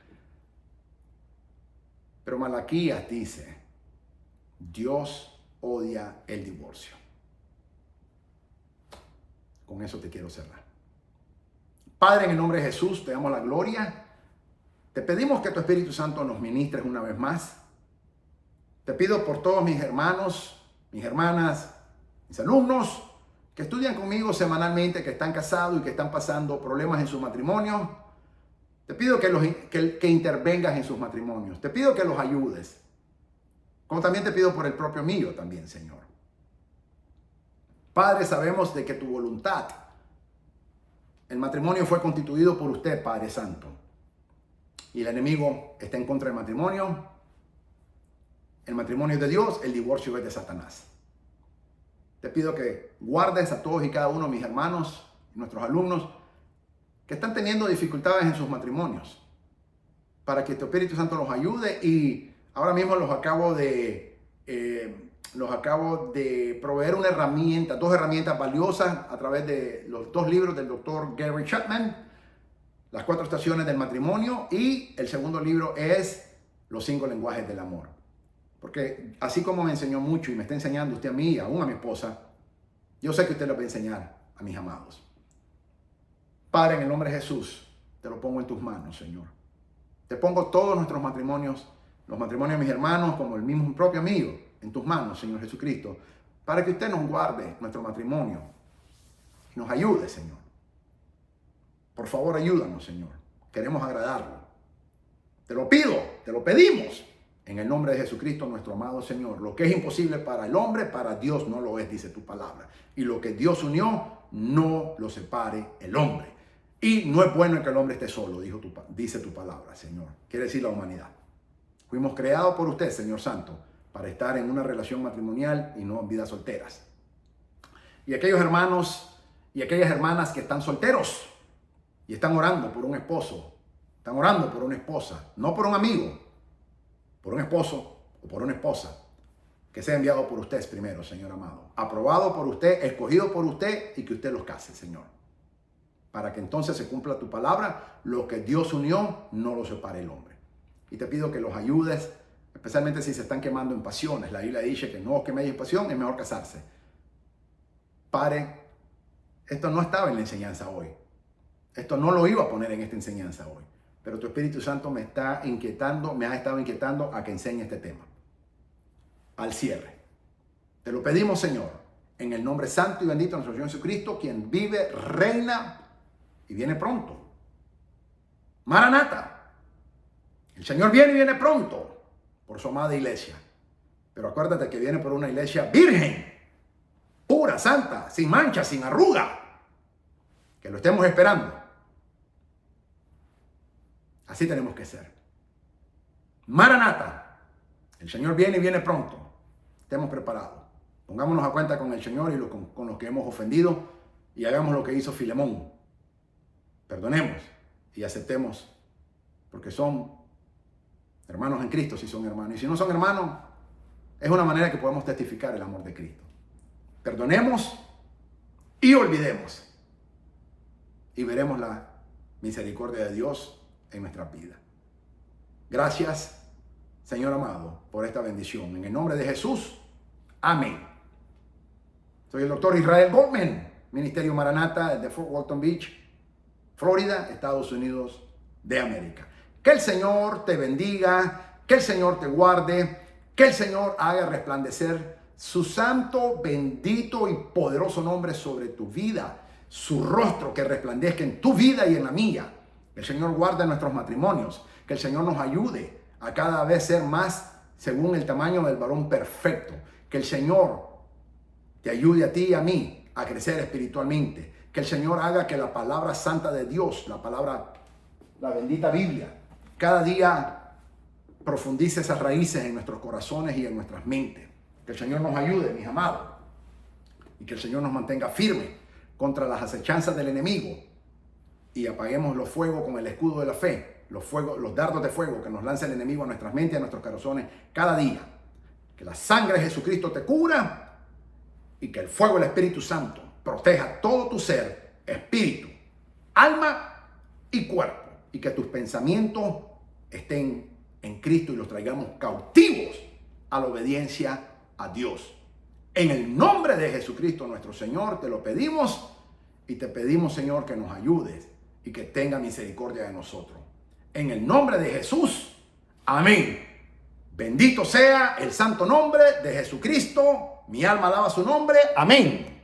Pero Malaquías dice, Dios odia el divorcio. Con eso te quiero cerrar. Padre, en el nombre de Jesús, te damos la gloria. Te pedimos que tu Espíritu Santo nos ministres una vez más. Te pido por todos mis hermanos, mis hermanas, mis alumnos que estudian conmigo semanalmente, que están casados y que están pasando problemas en su matrimonio. Te pido que intervengas en sus matrimonios. Te pido que los ayudes. Como también te pido por el propio mío también, Señor. Padre, sabemos de que tu voluntad, el matrimonio fue constituido por usted, Padre Santo. Y el enemigo está en contra del matrimonio. El matrimonio es de Dios, el divorcio es de Satanás. Te pido que guardes a todos y cada uno de mis hermanos, nuestros alumnos, que están teniendo dificultades en sus matrimonios, para que tu Espíritu Santo los ayude. Y ahora mismo los acabo de proveer una herramienta, 2 herramientas valiosas a través de los 2 libros del doctor Gary Chapman. Las 4 estaciones del matrimonio y el segundo libro es Los 5 lenguajes del amor. Porque así como me enseñó mucho y me está enseñando usted a mí y aún a mi esposa, yo sé que usted lo va a enseñar a mis amados. Padre, en el nombre de Jesús, te lo pongo en tus manos, Señor. Te pongo todos nuestros matrimonios, los matrimonios de mis hermanos como el mismo propio mío, en tus manos, Señor Jesucristo, para que usted nos guarde nuestro matrimonio y nos ayude, Señor. Por favor, ayúdanos, Señor. Queremos agradarlo. Te lo pido, te lo pedimos. En el nombre de Jesucristo, nuestro amado Señor. Lo que es imposible para el hombre, para Dios no lo es, dice tu palabra. Y lo que Dios unió, no lo separe el hombre. Y no es bueno que el hombre esté solo, dice tu palabra, Señor. Quiere decir la humanidad. Fuimos creados por usted, Señor Santo, para estar en una relación matrimonial y no en vidas solteras. Y aquellos hermanos y aquellas hermanas que están solteros, y están orando por un esposo, están orando por una esposa, no por un amigo, por un esposo o por una esposa, que sea enviado por usted primero, Señor amado. Aprobado por usted, escogido por usted y que usted los case, Señor. Para que entonces se cumpla tu palabra, lo que Dios unió, no lo separe el hombre. Y te pido que los ayudes, especialmente si se están quemando en pasiones. La Biblia dice que no os queméis en pasión, es mejor casarse. Padre, esto no estaba en la enseñanza hoy. Esto no lo iba a poner en esta enseñanza hoy, pero tu Espíritu Santo me está inquietando, me ha estado inquietando a que enseñe este tema. Al cierre. Te lo pedimos, Señor, en el nombre santo y bendito de nuestro Señor Jesucristo, quien vive, reina y viene pronto. Maranata. El Señor viene y viene pronto. por su amada iglesia. Pero acuérdate que viene por una iglesia virgen, pura, santa, sin mancha, sin arruga. Que lo estemos esperando. Así tenemos que ser. Maranata. El Señor viene y viene pronto. Estemos preparados. Pongámonos a cuenta con el Señor y con los que hemos ofendido y hagamos lo que hizo Filemón. Perdonemos y aceptemos, porque son hermanos en Cristo si son hermanos. Y si no son hermanos, es una manera que podemos testificar el amor de Cristo. Perdonemos y olvidemos. Y veremos la misericordia de Dios en nuestra vida. Gracias, Señor amado, por esta bendición. En el nombre de Jesús, amén. Soy el doctor Israel Goldman, Ministerio Maranata de Fort Walton Beach, Florida, Estados Unidos de América. Que el Señor te bendiga, que el Señor te guarde, que el Señor haga resplandecer su santo, bendito y poderoso nombre sobre tu vida, su rostro que resplandezca en tu vida y en la mía. Que el Señor guarde nuestros matrimonios, que el Señor nos ayude a cada vez ser más según el tamaño del varón perfecto. Que el Señor te ayude a ti y a mí a crecer espiritualmente. Que el Señor haga que la palabra santa de Dios, la bendita Biblia, cada día profundice esas raíces en nuestros corazones y en nuestras mentes. Que el Señor nos ayude, mis amados, y que el Señor nos mantenga firmes contra las acechanzas del enemigo y apaguemos los fuegos con el escudo de la fe, los dardos de fuego que nos lanza el enemigo a nuestras mentes y a nuestros corazones cada día. Que la sangre de Jesucristo te cubra y que el fuego del Espíritu Santo proteja todo tu ser, espíritu, alma y cuerpo, y que tus pensamientos estén en Cristo y los traigamos cautivos a la obediencia a Dios. En el nombre de Jesucristo nuestro Señor te lo pedimos y te pedimos, Señor, que nos ayudes y que tenga misericordia de nosotros. En el nombre de Jesús, amén. Bendito sea el santo nombre de Jesucristo. Mi alma alaba su nombre. Amén.